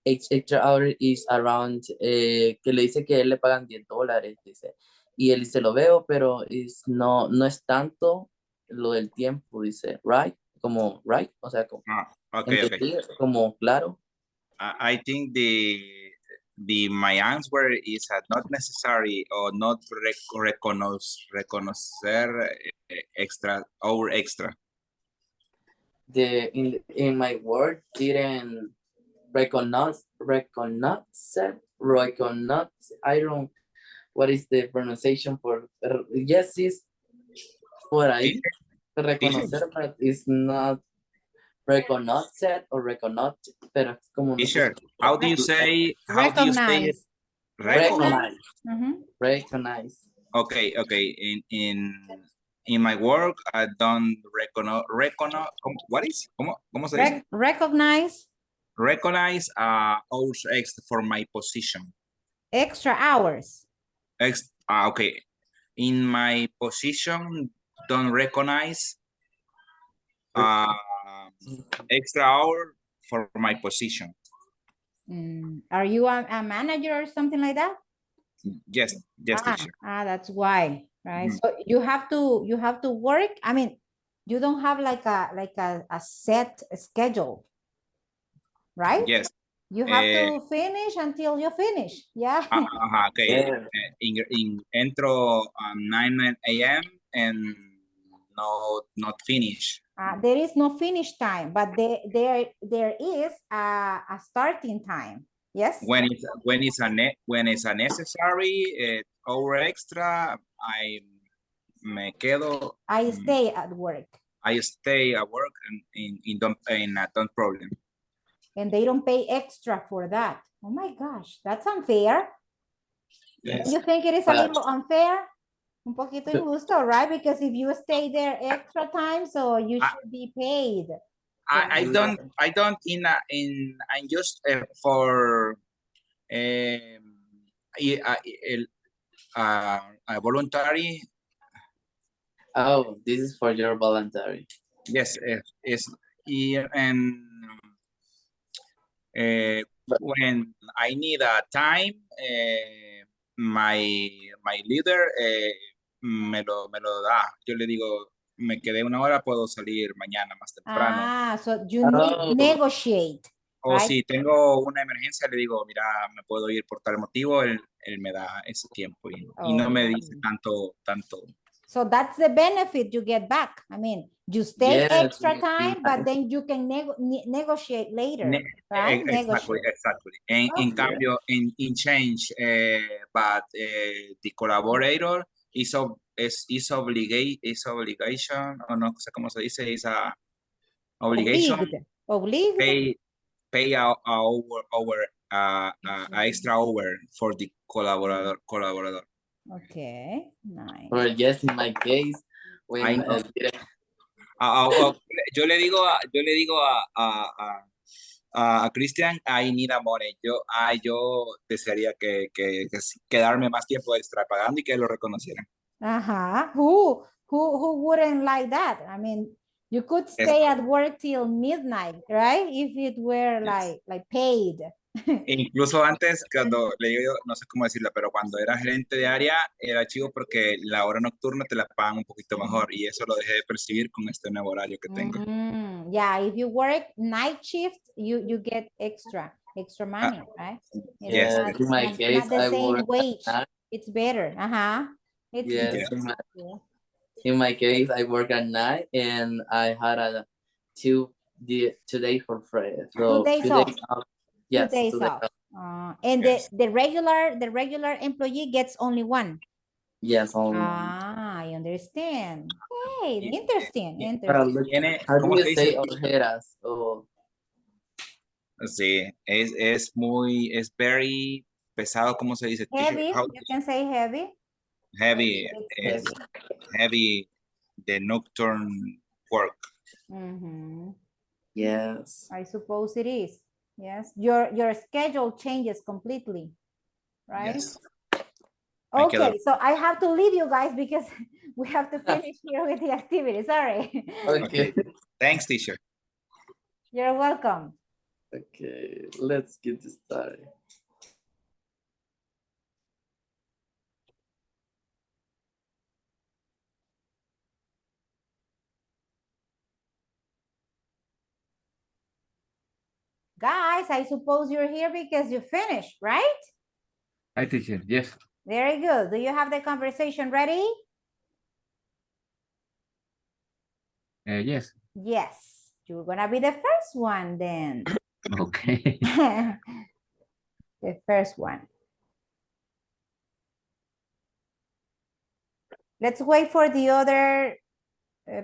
Extra hour is around, que le dice que él le pagan $10, dice. Y él dice, lo veo, pero no es tanto lo del tiempo, dice, right? Como, right? O sea, como, Okay. como claro. I think my answer is not necessary or not reconocer extra or extra. In my word didn't recognize, I don't, what is the pronunciation for, yes, is por ahí, reconocer, but it's not reconocer or reconoce, pero es como Teacher, how do you say it? Recognize. Recognize. Okay. In my work, I don't recognize. What is? ¿Cómo se dice? Recognize. Recognize hours extra for my position. Extra hours. Okay. In my position, don't recognize extra hour for my position. Are you a manager or something like that? Yes, teacher. That's why, right? So you have to work. I mean, you don't have like a set schedule, right? Yes. You have to finish until you finish. Yeah. Okay. Entro 9 a.m. and not finish. There is no finish time, but there is a starting time. Yes. When it's a necessary hour extra, I stay at work. I stay at work and don't problem. And they don't pay extra for that. Oh my gosh, that's unfair. Yes. You think it is a little unfair? Un poquito injusto, right? Because if you stay there extra time, so you should be paid. I don't I'm just for voluntary. Oh, this is for your voluntary. Yes, and when I need a time, my leader me lo da. Yo le digo, me quedé una hora, puedo salir mañana más temprano. So you negotiate. O si tengo una emergencia, le digo, mira, me puedo ir por tal motivo, él me da ese tiempo y no me dice tanto. So that's the benefit you get back. I mean, you stay extra time, but then you can negotiate later, right? Exactly. En cambio, in change, but the collaborator is obligation, o no sé cómo se dice, is a obligation. Obliged. Pay our extra hour for the collaborador. Okay, nice. Or yes, in my case, when yo le digo a Christian, I need a money. Yo desearía que quedarme más tiempo extra pagando y que lo reconocieran. Who wouldn't like that? I mean, you could stay at work till midnight, right? If it were like paid. Incluso antes, cuando le digo, no sé cómo decirlo, pero cuando era gerente de área, era chivo porque la hora nocturna te la pagan un poquito mejor y eso lo dejé de percibir con este nuevo horario que tengo. Yeah, if you work night shift, you get extra money, right? Yes, in my case, not the same work wage. It's better. Yes, in my case, I work at night and I had a 2 today for free. 2 So days 2 off. days off. 2 Yes, days 2 days off. off. And Yes. the regular employee gets only one. Yes, only one. Ah, I understand. Hey, Y- interesting, y- interesting. How do ¿cómo you se say dice? ojeras? Oh, Sí, es very pesado, ¿cómo se dice? Teacher? Heavy, How you can say heavy. heavy It's is heavy the nocturne work. Mhm. yes. I suppose it is. Yes, your schedule changes completely, right? Yes. Hay que Okay, so I have to leave you guys because we have to finish here with the activity. Sorry. Okay. Thanks, teacher. You're welcome. Okay, let's get started. Guys, I suppose you're here because you finished, right? Hi, teacher. Yes. Very good. Do you have the conversation ready? Yes. Yes. You're gonna be the first one then. Okay. The first one. Let's wait for the other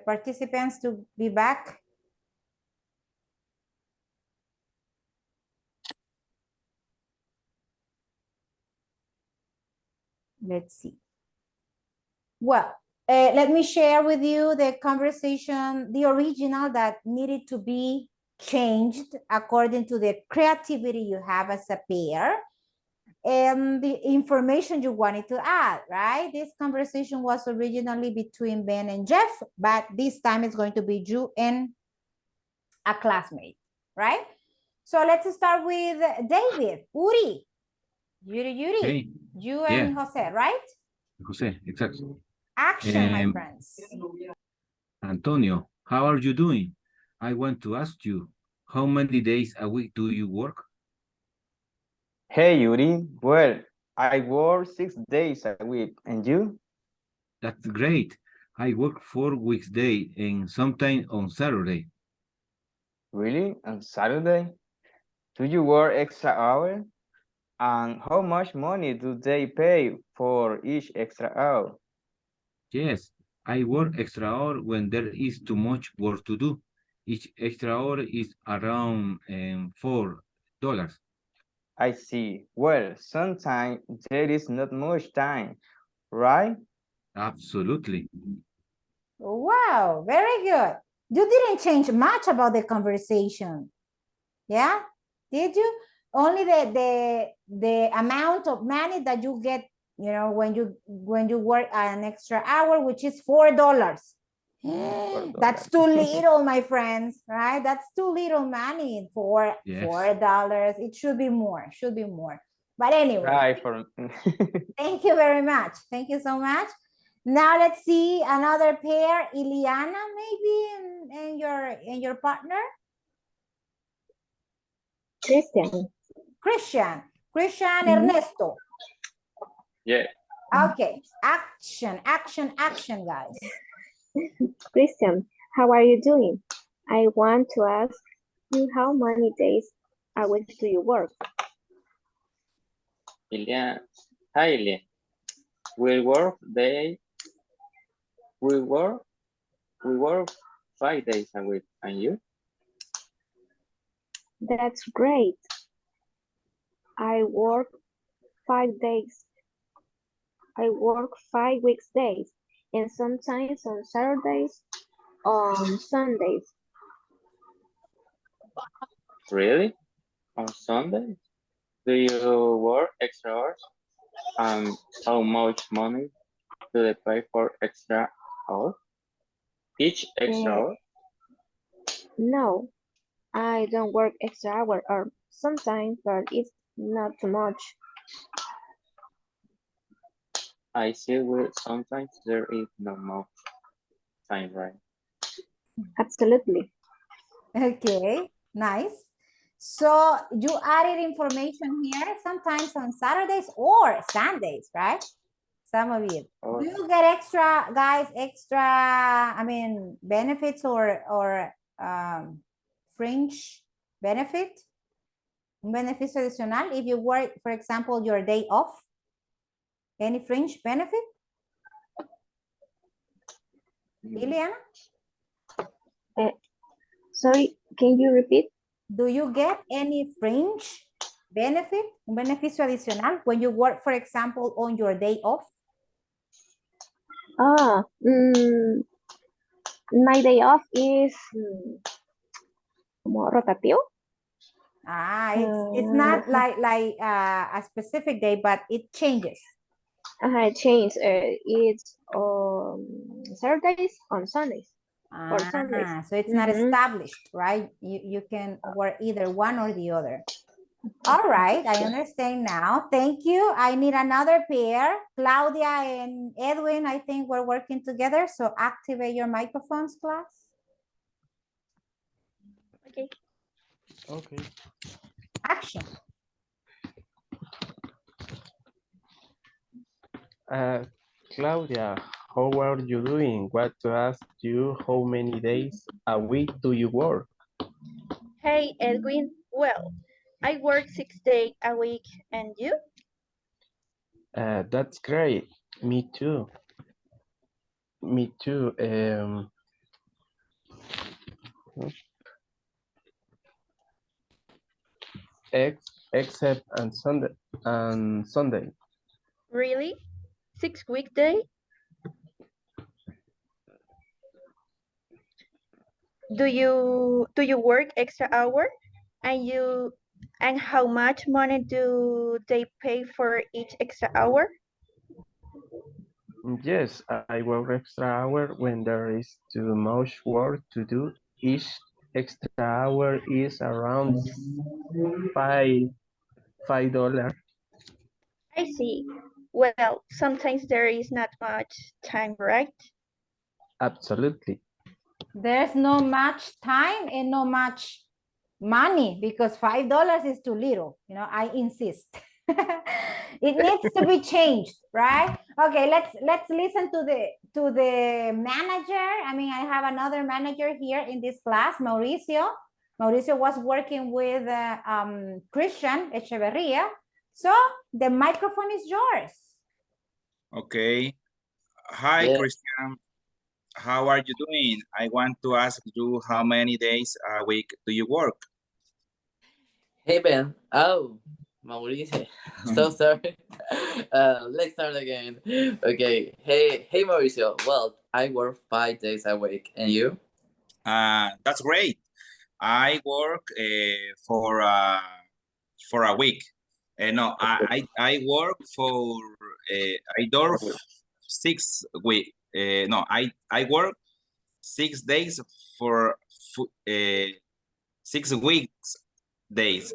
participants to be back. Let's see. Well, let me share with you the conversation, the original that needed to be changed according to the creativity you have as a pair and the information you wanted to add, right? This conversation was originally between Ben and Jeff, but this time it's going to be you and a classmate, right? So let's start with David, Uri, Yuri, Okay. you and Jose, right? Jose, exactly. Action, my friends. Antonio, how are you doing? I want to ask you, how many days a week do you work? Hey, Yuri. Well, I work 6 days a week. And you? That's great. I work 4 weekdays and sometimes on Saturday. Really? On Saturday? Do you work extra hour? And how much money do they pay for each extra hour? Yes, I work extra hour when there is too much work to do. Each extra hour is around $4. I see. Well, sometimes there is not much time, right? Absolutely. Wow, very good. You didn't change much about the conversation. Yeah? Did you? Only the amount of money that you get, you know, when you work an extra hour, which is $4. That's too little, my friends, right? That's too little money for Yes. $4. It should be more, should be more. But anyway, Right. For thank you very much. Thank you so much. Now let's see another pair, Iliana, maybe, and your partner. Christian Ernesto. Yeah. Okay, action, guys. Christian, how are you doing? I want to ask you how many days a week do you work? Ilian. Hi, Ilian. We work day. We work 5 days a week. And you? That's great. I work 5 days. I work 5 weekdays and sometimes on Saturdays, on Sundays. Really? On Sunday? Do you work extra hours? How much money do they pay for extra hours? Each extra hour? No, I don't work extra hour or sometimes, but it's not too much. I see. Sometimes there is no more time, right? Absolutely. Okay, nice. So you added information here, sometimes on Saturdays or Sundays, right? Some of you. Oh, Do you get extra, guys, extra, I mean, benefits or fringe benefit? Un beneficio adicional if you work, for example, your day off? Any fringe benefit? Liliana? Sorry, can you repeat? Do you get any fringe benefit? Un beneficio adicional when you work, for example, on your day off? My day off is como rotativo. It's not like a specific day, but it changes. It changes. It's on Saturdays, on Sundays, or Sundays. So it's not established, right? You can work either one or the other. All right, I understand now. Thank you. I need another pair. Claudia and Edwin, I think we're working together. So activate your microphones, class. Okay. Okay. Action. Claudia, how are you doing? Want to ask you how many days a week do you work? Hey, Edwin. Well, I work 6 days a week, and you? That's great. Me too. Me too. Except on Sunday. Really? 6 weekday? Do you work extra hour? And how much money do they pay for each extra hour? Yes, I work extra hour when there is too much work to do. Each extra hour is around $5. I see. Well, sometimes there is not much time, right? Absolutely. There's no much time and no much money because $5 is too little. You know, I insist. It needs to be changed, right? Okay, let's listen to the manager. I mean, I have another manager here in this class, Mauricio. Mauricio was working with Christian Echeverria. So the microphone is yours. Okay. Hi, Yeah. Christian. How are you doing? I want to ask you how many days a week do you work? Hey Ben. Oh, Mauricio. So sorry. Let's start again. Okay. Hey Mauricio. Well, I work 5 days a week, and you? That's great. I work for a week. No, I work for I do 6 week. No, I work 6 days for 6 weeks days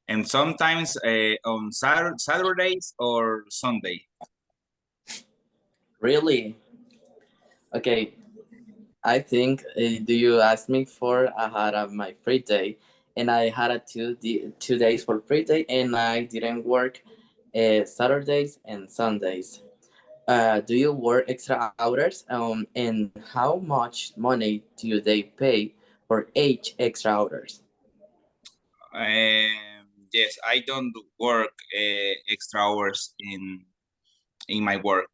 and sometimes on Saturdays or Sunday. Really? Okay. I think. Do you ask me for? I had my free day, and I had a 2 days for free day, and I didn't work Saturdays and Sundays. Do you work extra hours? And how much money do they pay for each extra hours? Yes, I don't work extra hours in my work.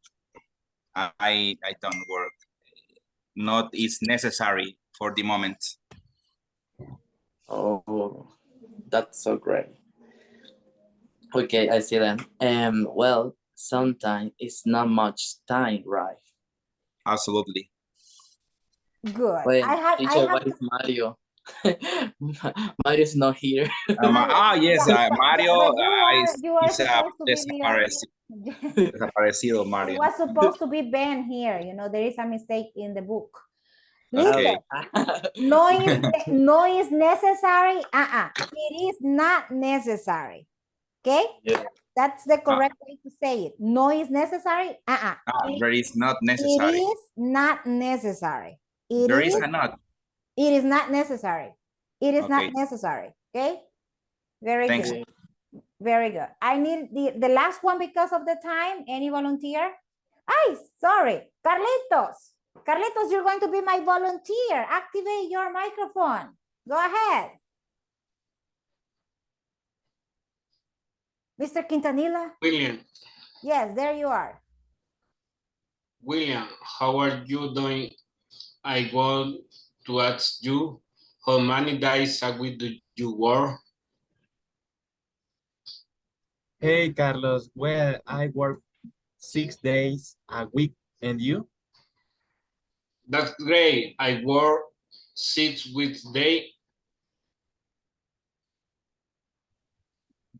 I don't work. Not is necessary for the moment. Oh, that's so great. Okay, I see that. Well, sometimes it's not much time, right? Absolutely. Good. Wait, I teacher, have what is Mario? Mario's not here. Yes, Mario but you are is supposed to be the other. desaparecido It Mario. was supposed to be Ben here. You know, there is a mistake in the book. Okay. Listen, no is necessary. It is not necessary. Okay? Yeah. That's the correct way to say it. No is necessary. There is not It necessary. is not necessary. There is not. It is not necessary. It is not Okay. necessary. Okay? Very Thanks. good. Very good. I need the last one because of the time. Any volunteer? Ay, sorry. Carlitos. Carlitos, you're going to be my volunteer. Activate your microphone. Go ahead. Mr. Quintanilla? William, Yes, there you are. William, how are you doing? I want to ask you, how many days a week do you work? Hey, Carlos. Well, I work 6 days a week. And you? That's great. I work 6 weekdays.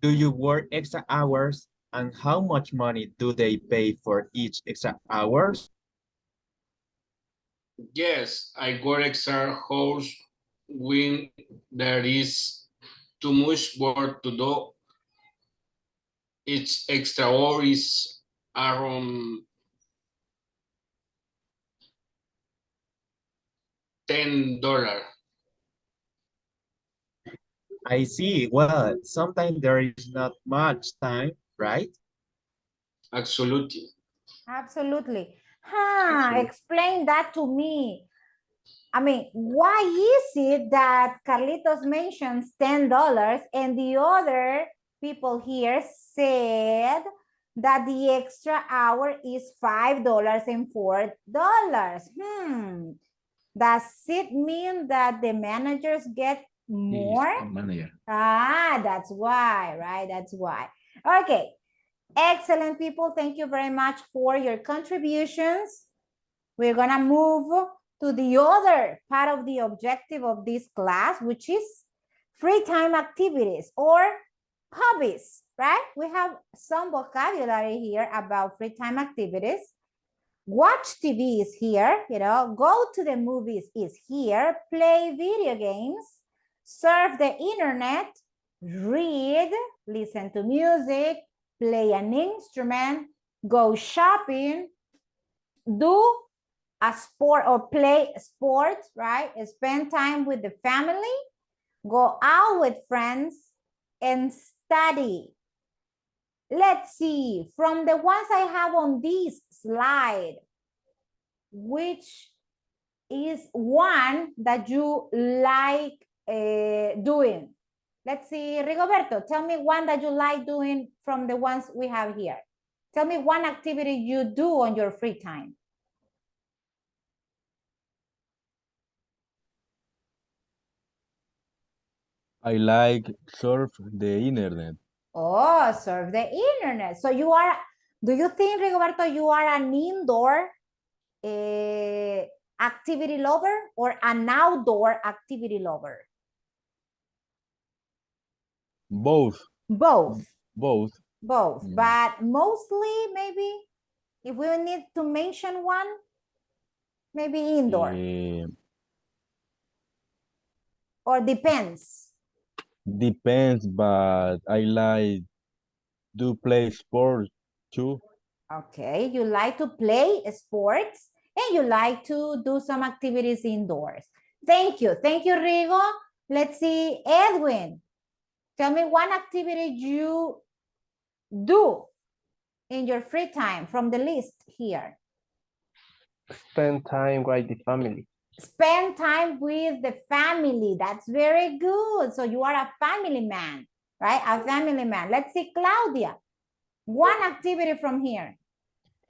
Do you work extra hours? And how much money do they pay for each extra hours? Yes, I work extra hours when there is too much work to do. Each extra hour is around $10. I see. Well, sometimes there is not much time, right? Absolutely. Absolutely. Explain that to me. I mean, why is it that Carlitos mentions $10 and the other people here said that the extra hour is $5 and $4? Does it mean that the managers get more? Manager. That's why, right? That's why. Okay. Excellent, people. Thank you very much for your contributions. We're going to move to the other part of the objective of this class, which is free time activities or hobbies, right? We have some vocabulary here about free time activities. Watch TV is here, go to the movies is here, play video games, surf the internet, read, listen to music, play an instrument, go shopping, do a sport or play sports, right? Spend time with the family, go out with friends, and study. Let's see, from the ones I have on this slide, which is one that you like doing? Let's see, Rigoberto, tell me one that you like doing from the ones we have here. Tell me one activity you do on your free time. I like surf the internet. Oh, surf the internet. So you are, do you think, Rigoberto, you are an indoor activity lover or an outdoor activity lover? Both. Both. Both. Both, but mostly maybe, if we need to mention one, maybe indoor. Or depends. Depends, but I like to play sports too. Okay, you like to play sports and you like to do some activities indoors. Thank you, Rigo. Let's see, Edwin, tell me one activity you do in your free time from the list here. Spend time with the family. Spend time with the family. That's very good. So you are a family man, right? A family man. Let's see, Claudia. One activity from here.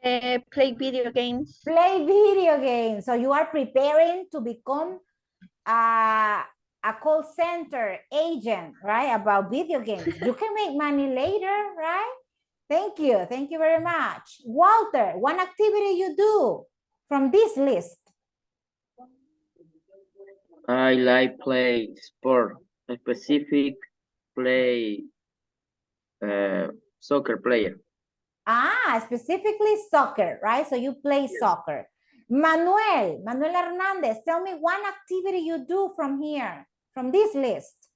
Play video games. Play video games. So you are preparing to become a call center agent, right? About video games. You can make money later, right? Thank you. Thank you very much. Walter, one activity you do from this list. I like play sport, a specific play soccer player. Specifically soccer, right? So you play soccer. Manuel Hernandez, tell me one activity you do from here, from this list.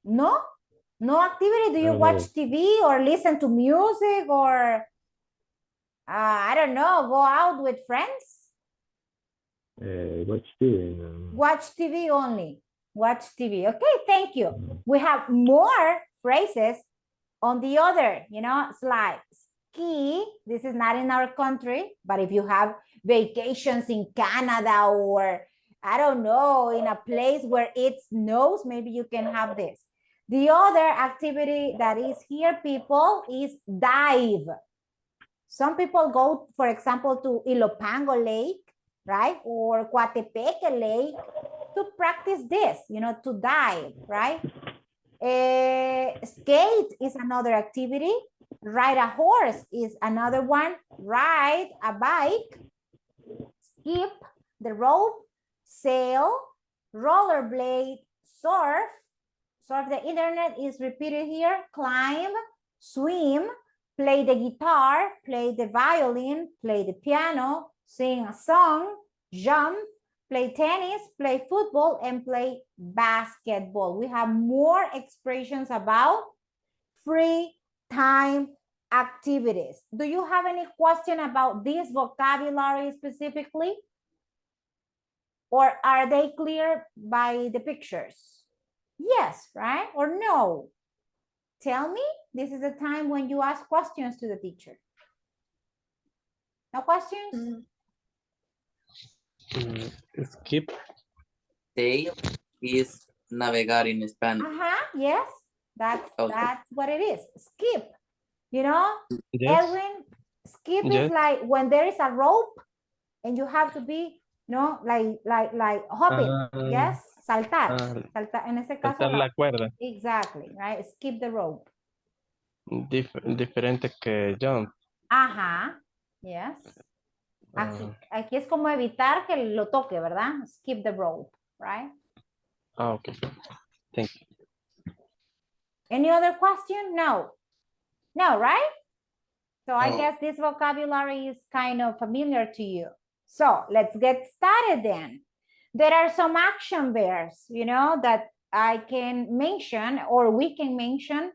No? No activity? Do you watch TV or listen to music or, I don't know, go out with friends? Watch TV. Watch TV only. Watch TV. Okay, thank you. We have more phrases On the other, slide, ski, this is not in our country, but if you have vacations in Canada or I don't know, in a place where it snows, maybe you can have this. The other activity that is here, people, is dive. Some people go, for example, to Ilopango Lake, right? Or Coatepeque Lake to practice this, to dive, right? Skate is another activity. Ride a horse is another one. Ride a bike. Skip the rope. Sail. Rollerblade. Surf. Surf the internet is repeated here. Climb. Swim. Play the guitar. Play the violin. Play the piano. Sing a song. Jump. Play tennis, play football, and play basketball. We have more expressions about free time activities. Do you have any question about this vocabulary specifically? Or are they clear by the pictures? Yes, right? Or no? Tell me, this is a time when you ask questions to the teacher. No questions? Skip. Sail is navegar in Spanish. Yes, that's what it is. Skip. Yes. Edwin, skip is like when there is a rope and you have to be, like hopping. Yes, saltar. Saltar. En ese caso, Saltar la cuerda. Exactly, right? Skip the rope. Diferente que jump. Yes. Aquí es como evitar que lo toque, ¿verdad? Skip the rope, right? Okay. Thank you. Any other question? No. No, right? So I guess this vocabulary is kind of familiar to you. So let's get started then. There are some action verbs, that I can mention or we can mention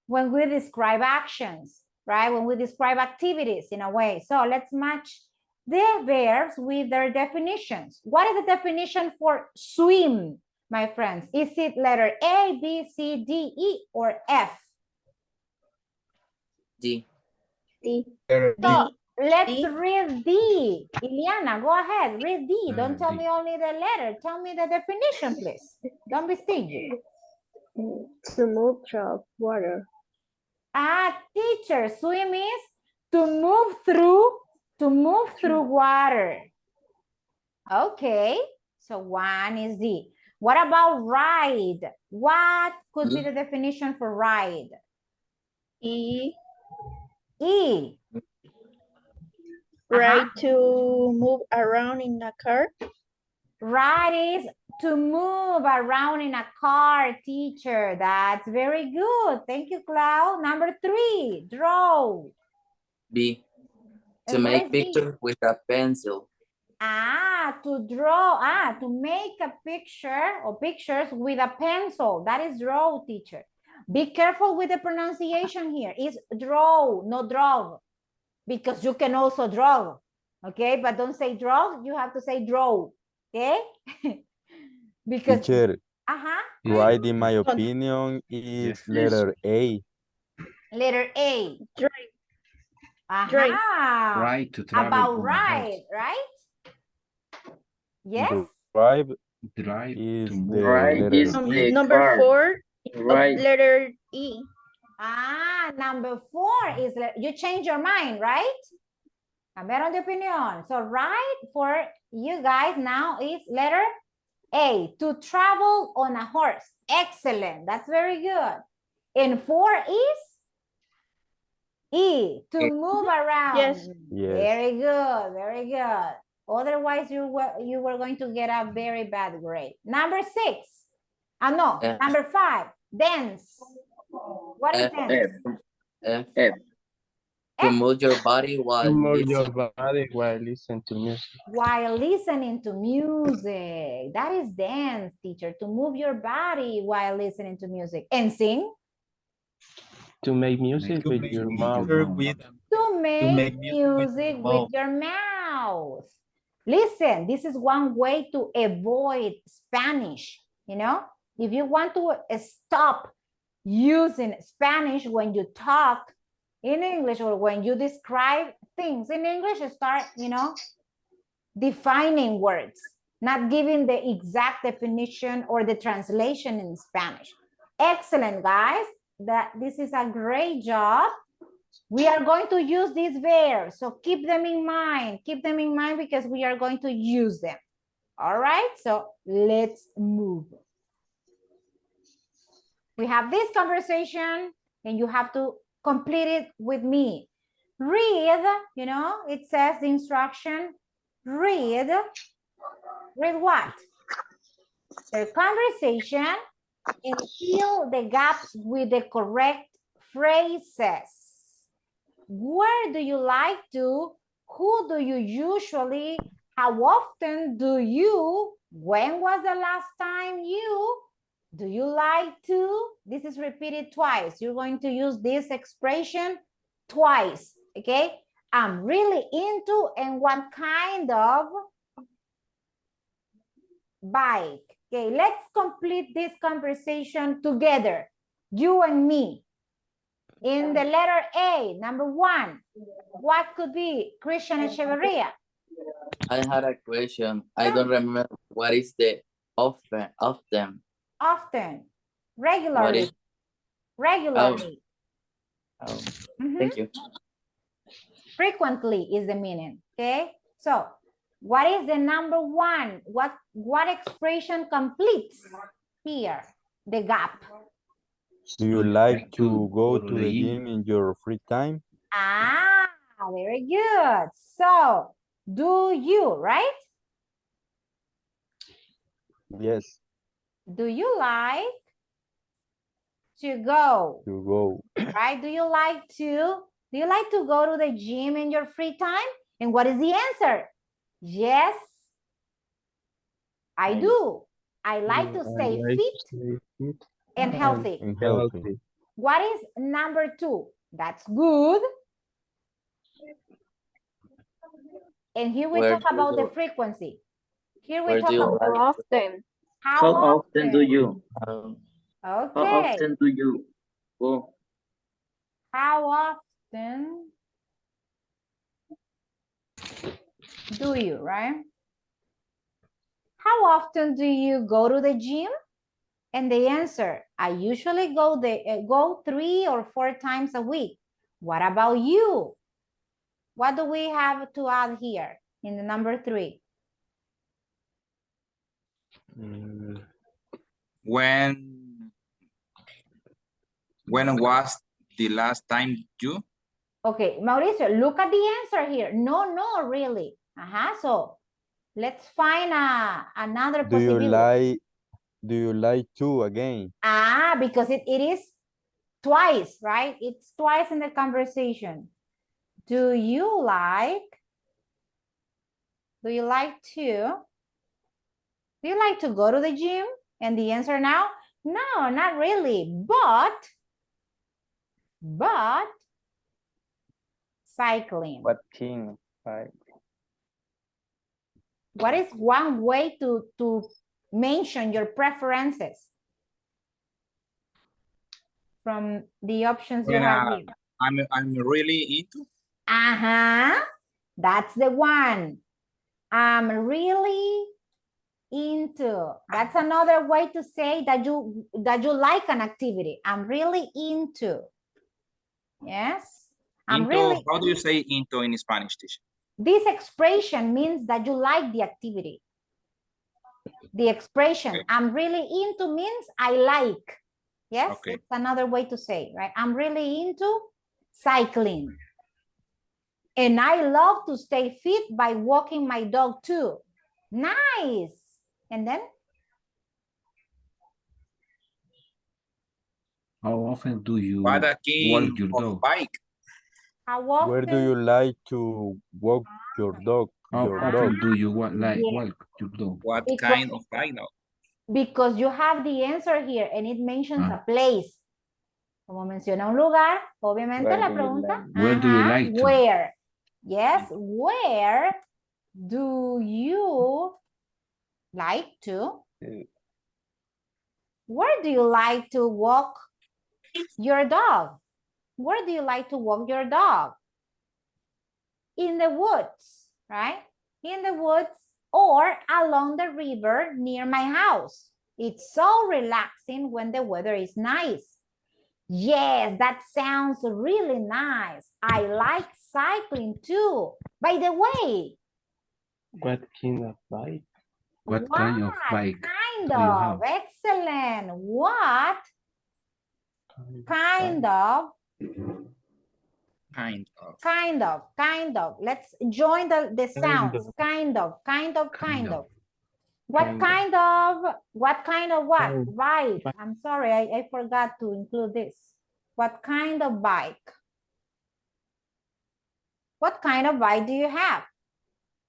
when we describe actions, right? When we describe activities in a way. So let's match the verbs with their definitions. What is the definition for swim, my friends? Is it letter A, B, C, D, E, or F? D. D. So let's read D. Iliana, go ahead, read D. Don't tell me only the letter. Tell me the definition, please. Don't be stingy. To move through water. Teacher, swim is to move through water. Okay, so one is D. What about ride? What could be the definition for ride? E. Ride to move around in a car. Ride is to move around in a car, teacher. That's very good. Thank you, Clau. Number 3, draw. B. To make pictures with a pencil. To draw. To make a picture or pictures with a pencil. That is draw, teacher. Be careful with the pronunciation here. It's draw, not draw. Because you can also draw. Okay, but don't say draw. You have to say draw. Okay? Because Teacher, right, in my opinion, is letter A. Letter A. Drive. Right to travel. About ride, right? Yes. Drive is the Right letter is E. the Number car. 4, Right. letter E. Number 4 is, you change your mind, right? Cambiaron de opinión. So right for you guys now is letter A, to travel on a horse. Excellent, that's very good. And 4 is E, to move around. Yes. Very good, very good. Otherwise, you were going to get a very bad grade. Number 6. Number 5, dance. What is dance? F. To move your body while listening to music. While listening to music. That is dance, teacher. To move your body while listening to music. And sing? To make music with your mouth. To make music with your mouth. Listen, this is one way to avoid Spanish. If you want to stop use in Spanish when you talk in English or when you describe things in English, start, defining words, not giving the exact definition or the translation in Spanish. Excellent, guys. This is a great job. We are going to use these verbs, so keep them in mind. Keep them in mind because we are going to use them. All right, so let's move. We have this conversation and you have to complete it with me. Read, it says the instruction, read what? The conversation and fill the gaps with the correct phrases. Where do you like to? Who do you usually? How often do you? When was the last time you? Do you like to? This is repeated twice. You're going to use this expression twice, okay? I'm really into, and what kind of bike? Okay, let's complete this conversation together, you and me. In the letter A, number 1, what could be? Christian Echeverria. I had a question. I don't remember what is the often. Often. What Regularly. is Regularly. Thank you. Frequently is the meaning. Okay. So what is the number 1? What expression completes here? The gap. Do you like to go to the gym in your free time? Ah, very good. So, do you, right? Yes. Do you like to go? To go. Right? Do you like to go to the gym in your free time? And what is the answer? Yes, I do. I like to stay fit and healthy. And healthy. What is number 2? That's good. And here we talk about the frequency. Here we talk about How often? how often do you? Okay. How often do you go? How often do you, right? How often do you go to the gym? And the answer, I usually go 3 or 4 times a week. What about you? What do we have to add here in the number 3? When was the last time you? Okay, Mauricio, look at the answer here. No, really. So let's find another possibility. Do you like to again? Because it is twice, right? It's twice in the conversation. Do you like to go to the gym? And the answer now, no, not really, but cycling. What king, right? What is one way to mention your preferences from the options you have here? I'm really into. That's the one. I'm really into. That's another way to say that you like an activity. I'm really into. Yes. How do you say into in Spanish, teacher? This expression means that you like the activity. The expression I'm really into means I like. Yes, it's another way to say, right? I'm really into cycling. And I love to stay fit by walking my dog too. Nice. And then? How often do you What a walk king your of dog? bike. How often? Where do you like to walk your dog? How often do you walk your dog? What kind of bike now? Because you have the answer here and it mentions a place. Como menciona un lugar, obviamente la pregunta. Where do you like to? Where? Yes, where do you like to? Where do you like to walk your dog? Where do you like to walk your dog? In the woods, right? In the woods or along the river near my house. It's so relaxing when the weather is nice. Yes, that sounds really nice. I like cycling too. By the way, What kind of bike? What kind of bike kind do you of? have? Excellent. What kind of? Kind of. Let's join the sounds. Kind of. What kind of what? Bike. I'm sorry, I forgot to include this. What kind of bike? What kind of bike do you have?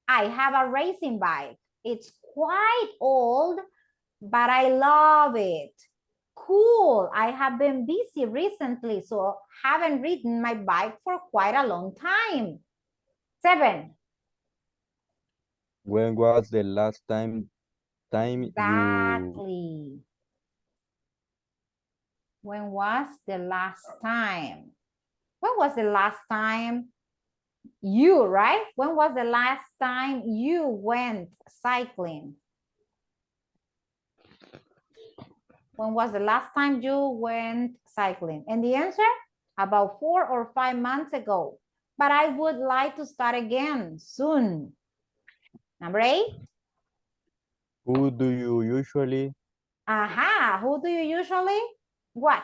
I have a racing bike. It's quite old, but I love it. Cool. I have been busy recently, so haven't ridden my bike for quite a long time. 7. When was the last time you Exactly. When was the last time? When was the last time you, right? When was the last time you went cycling? When was the last time you went cycling? And the answer? About 4 or 5 months ago. But I would like to start again soon. Number 8. who do you usually Aha, who do you usually what?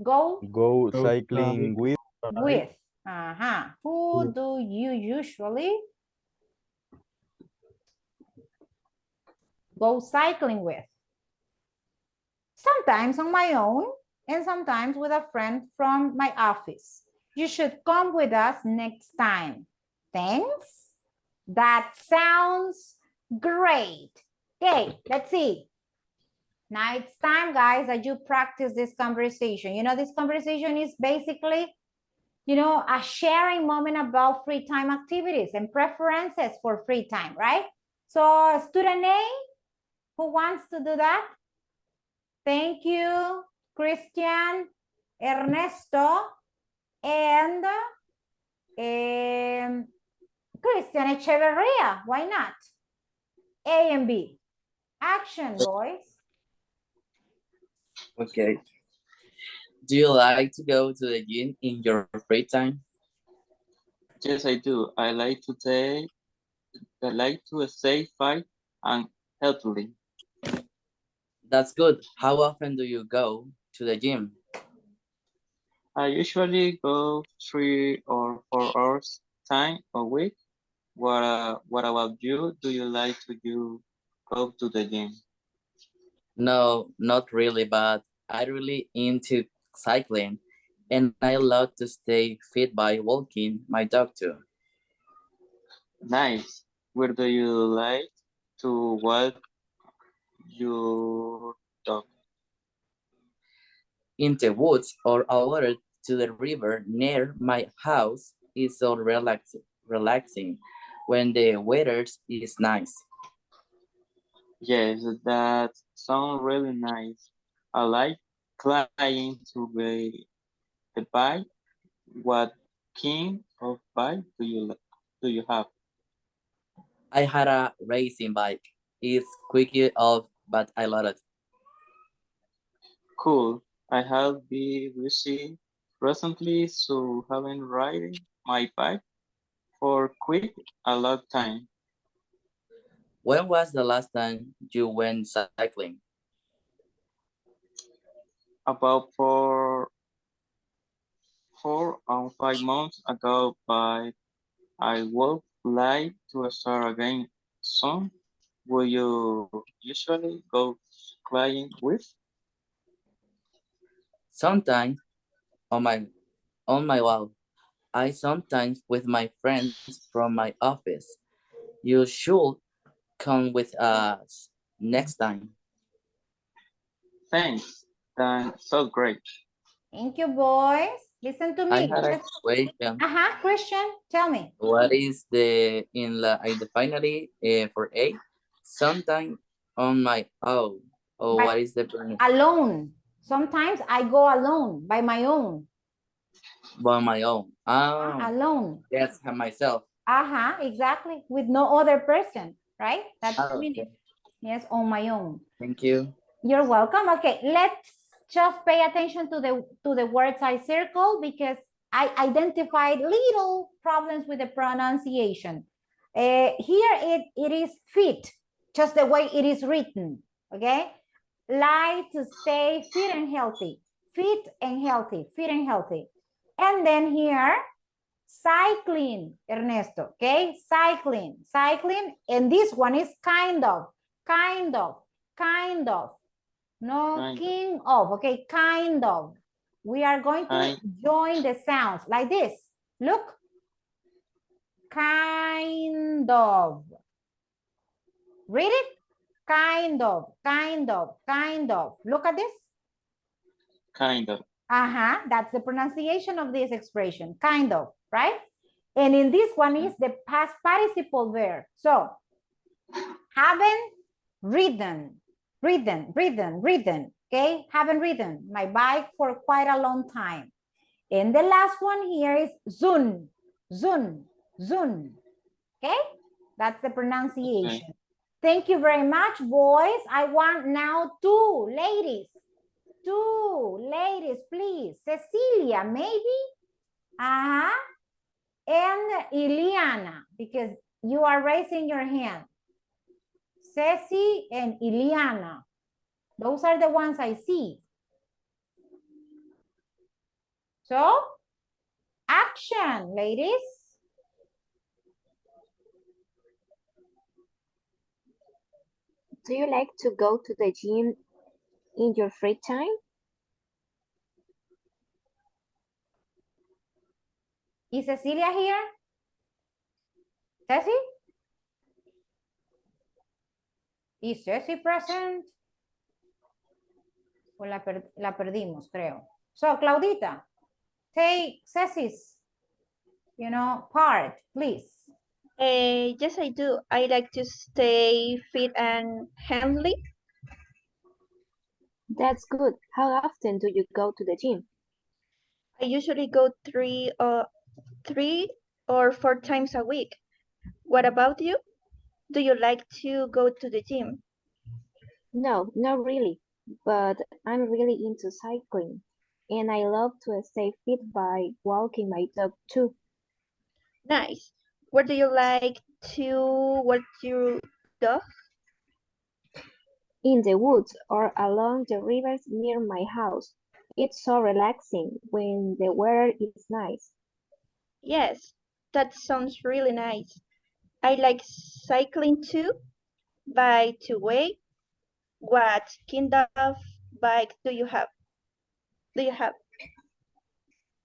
Go go cycling with? with. Aha, who do you usually go cycling with? Sometimes on my own and sometimes with a friend from my office. You should come with us next time. Thanks. That sounds great. Okay, let's see. Now it's time, guys, that you practice this conversation. You know, this conversation is basically, you know, a sharing moment about free time activities and preferences for free time, right? So student A, who wants to do that? Thank you, Christian, Ernesto, and Christian Echeverria. Why not? A and B. Action, boys. Okay. Do you like to go to the gym in your free time? Yes, I do. I like to stay fit and healthy. That's good. How often do you go to the gym? I usually go 3 or 4 hours time a week. What about you? Do you like to go to the gym? No, not really, but I really into cycling and I love to stay fit by walking my dog too. Nice. Where do you like to walk your dog? In the woods or over to the river near my house is so relaxing when the weather is nice. Yes, that sounds really nice. I like climbing to the bike. What kind of bike do you have? I had a racing bike. It's quickly off, but I love it. Cool. I have been busy recently, so haven't ridden my bike for quite a long time. When was the last time you went cycling? About 4 or 5 months ago, but I would like to start again soon. Will you usually go climbing with? Sometimes on my wall. I sometimes with my friends from my office. You should come with us next time. Thanks. That's so great. Thank you, boys. Listen to I me. had a question. Christian, tell me. What is the in the finally for A? Sometime on my own. Or But what is the pronunciation? alone. Sometimes I go alone, by my own. By my own. Alone. Yes, myself. Exactly. With no other person, right? That's the Okay. meaning. Yes, on my own. Thank you. You're welcome. Okay, let's just pay attention to the words I circled because I identified little problems with the pronunciation. Here it is fit, just the way it is written, okay? Like to stay fit and healthy, fit and healthy, fit and healthy. And then here, cycling, Ernesto, okay? Cycling, and this one is kind of. No, Kind of. king of, okay, kind of. We are going to join the sounds like this. Look. Kind of. Read it. Kind of. Look at this. Kind of. That's the pronunciation of this expression. Kind of, right? And in this one is the past participle verb. So, haven't ridden. Okay? Haven't ridden my bike for quite a long time. And the last one here is soon. Okay? That's the pronunciation. Okay. Thank you very much, boys. I want now two ladies, please. Cecilia, maybe? And Ileana, because you are raising your hand. Ceci and Ileana. Those are the ones I see. So, action, ladies. Do you like to go to the gym in your free time? Is Cecilia here? Ceci? Is Ceci present? O la perdimos, creo. So, Claudita, take Ceci's, part, please. Yes, I do. I like to stay fit and healthy. That's good. How often do you go to the gym? I usually go three or four times a week. What about you? Do you like to go to the gym? No, not really, but I'm really into cycling, and I love to stay fit by walking my dog too. Nice. Where do you like to walk your dog? In the woods or along the rivers near my house. It's so relaxing when the weather is nice. Yes, that sounds really nice. I like cycling too. By the way, what kind of bike do you have?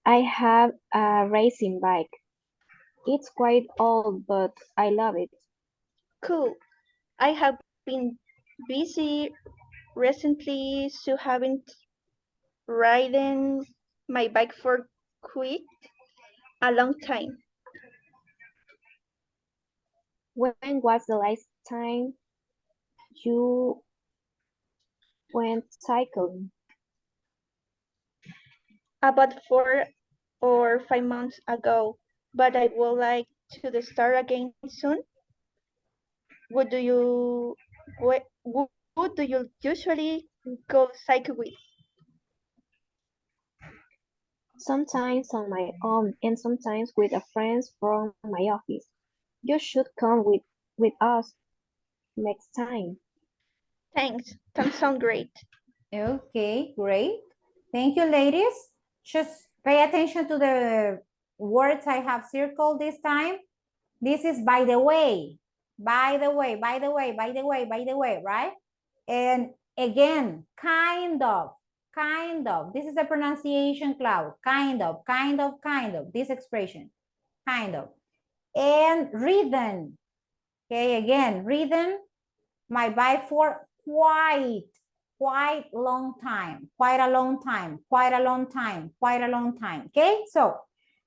I have a racing bike. It's quite old, but I love it. Cool. I have been busy recently, so haven't ridden my bike for quite a long time. When was the last time you went cycling? About 4 or 5 months ago, but I would like to start again soon. Would do you who do you usually go cycle with? Sometimes on my own and sometimes with a friend from my office. You should come with us next time. Thanks. That sounds great. Okay, great. Thank you, ladies. Just pay attention to the words I have circled this time. This is by the way, right? And again, kind of. This is the pronunciation, Cloud. Kind of. This expression, kind of. And rhythm. Okay, again, rhythm, my bike for quite a long time. Okay, so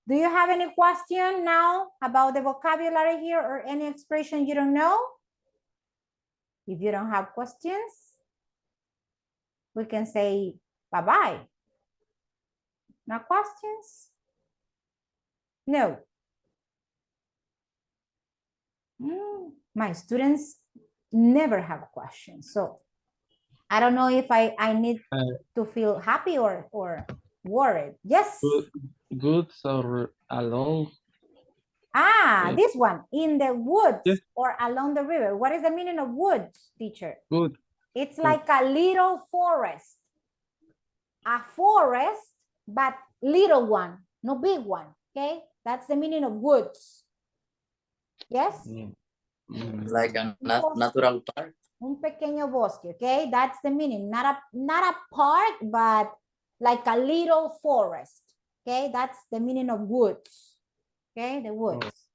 do you have any question now about the vocabulary here or any expression you don't know? If you don't have questions, we can say Bye-bye. No questions? No. My students never have questions. So I don't know if I need to feel happy or worried. Yes. Goods or along. Ah, this one, in the woods Yes. or along the river. What is the meaning of woods, teacher? Good. It's like a little forest. A forest, but little one, no big one, okay? That's the meaning of woods. Yes? Like a natural park. Un pequeño bosque, okay? That's the meaning. Not a park, but like a little forest, okay? That's the meaning of woods, okay? The woods.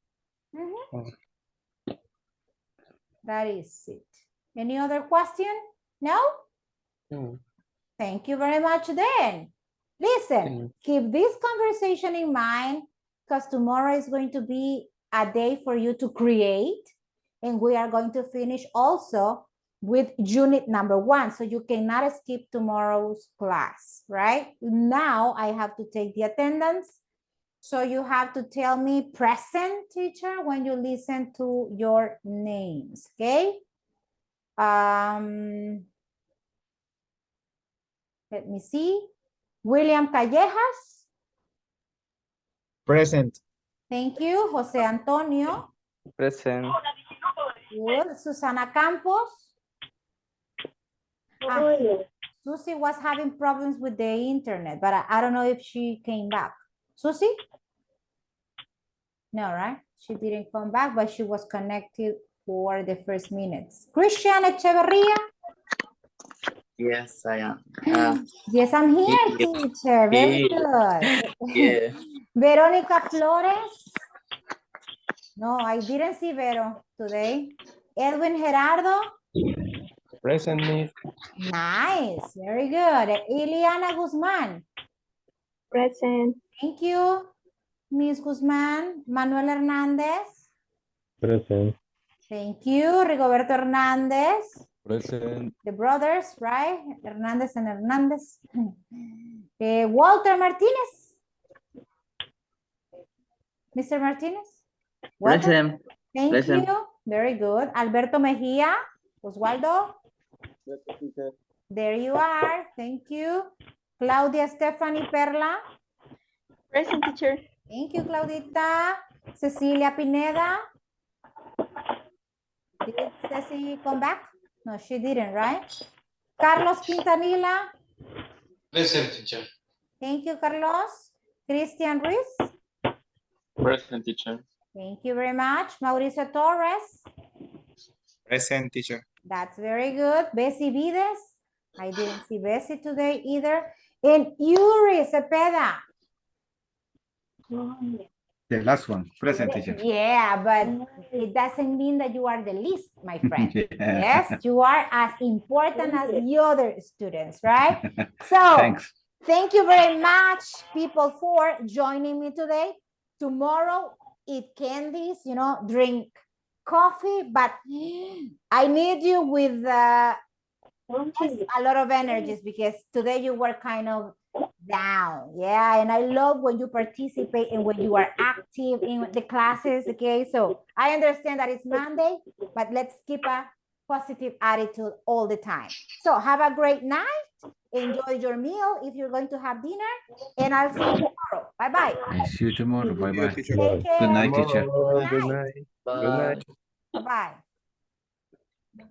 That is it. Any other question? No? Thank you very much then. Listen, keep this conversation in mind because tomorrow is going to be a day for you to create, and we are going to finish also with unit number 1. So you cannot skip tomorrow's class, right? Now I have to take the attendance. So you have to tell me present, teacher, when you listen to your names, okay? Let me see. William Callejas. Present. Thank you. Jose Antonio. Present. Good. Susana Campos. Susie was having problems with the internet, but I don't know if she came back. Susie? No, right? She didn't come back, but she was connected for the first minutes. Christian Echeverria? Yes, I am. Yes, I'm here, teacher. Very good. Yeah. Veronica Flores? No, I didn't see Vero today. Edwin Gerardo? Present, Miss. Nice, very good. Ileana Guzman? Present. Thank you, Miss Guzman. Manuel Hernandez? Present. Thank you. Rigoberto Hernandez? Present. The brothers, right? Hernandez and Hernandez. Walter Martinez? Mr. Martinez? Walter? Present. Thank Present. you. Very good. Alberto Mejia? Oswaldo? There you are. Thank you. Claudia Stephanie Perla? Present, teacher. Thank you, Claudita. Cecilia Pineda? Did Ceci come back? No, she didn't, right? Carlos Quintanilla? Present, teacher. Thank you, Carlos. Christian Ruiz? Present, teacher. Thank you very much. Mauricio Torres? Present, teacher. That's very good. Bessie Vides? I didn't see Bessie today either. And Yuri Cepeda? The last one, present, teacher. Yeah, but it doesn't mean that you are the least, my friend. Yeah. Yes, you are as important as the other students, right? So, Thanks. thank you very much, people, for joining me today. Tomorrow, eat candies, you know, drink coffee, but I need you with a lot of energies because today you were kind of down. Yeah, and I love when you participate and when you are active in the classes. Okay, so I understand that it's Monday, but let's keep a positive attitude all the time. So have a great night. Enjoy your meal if you're going to have dinner, and I'll see you tomorrow. Bye-bye. I see you tomorrow. Bye bye. Take care. Good night, teacher. Good night. Good night. Bye-bye.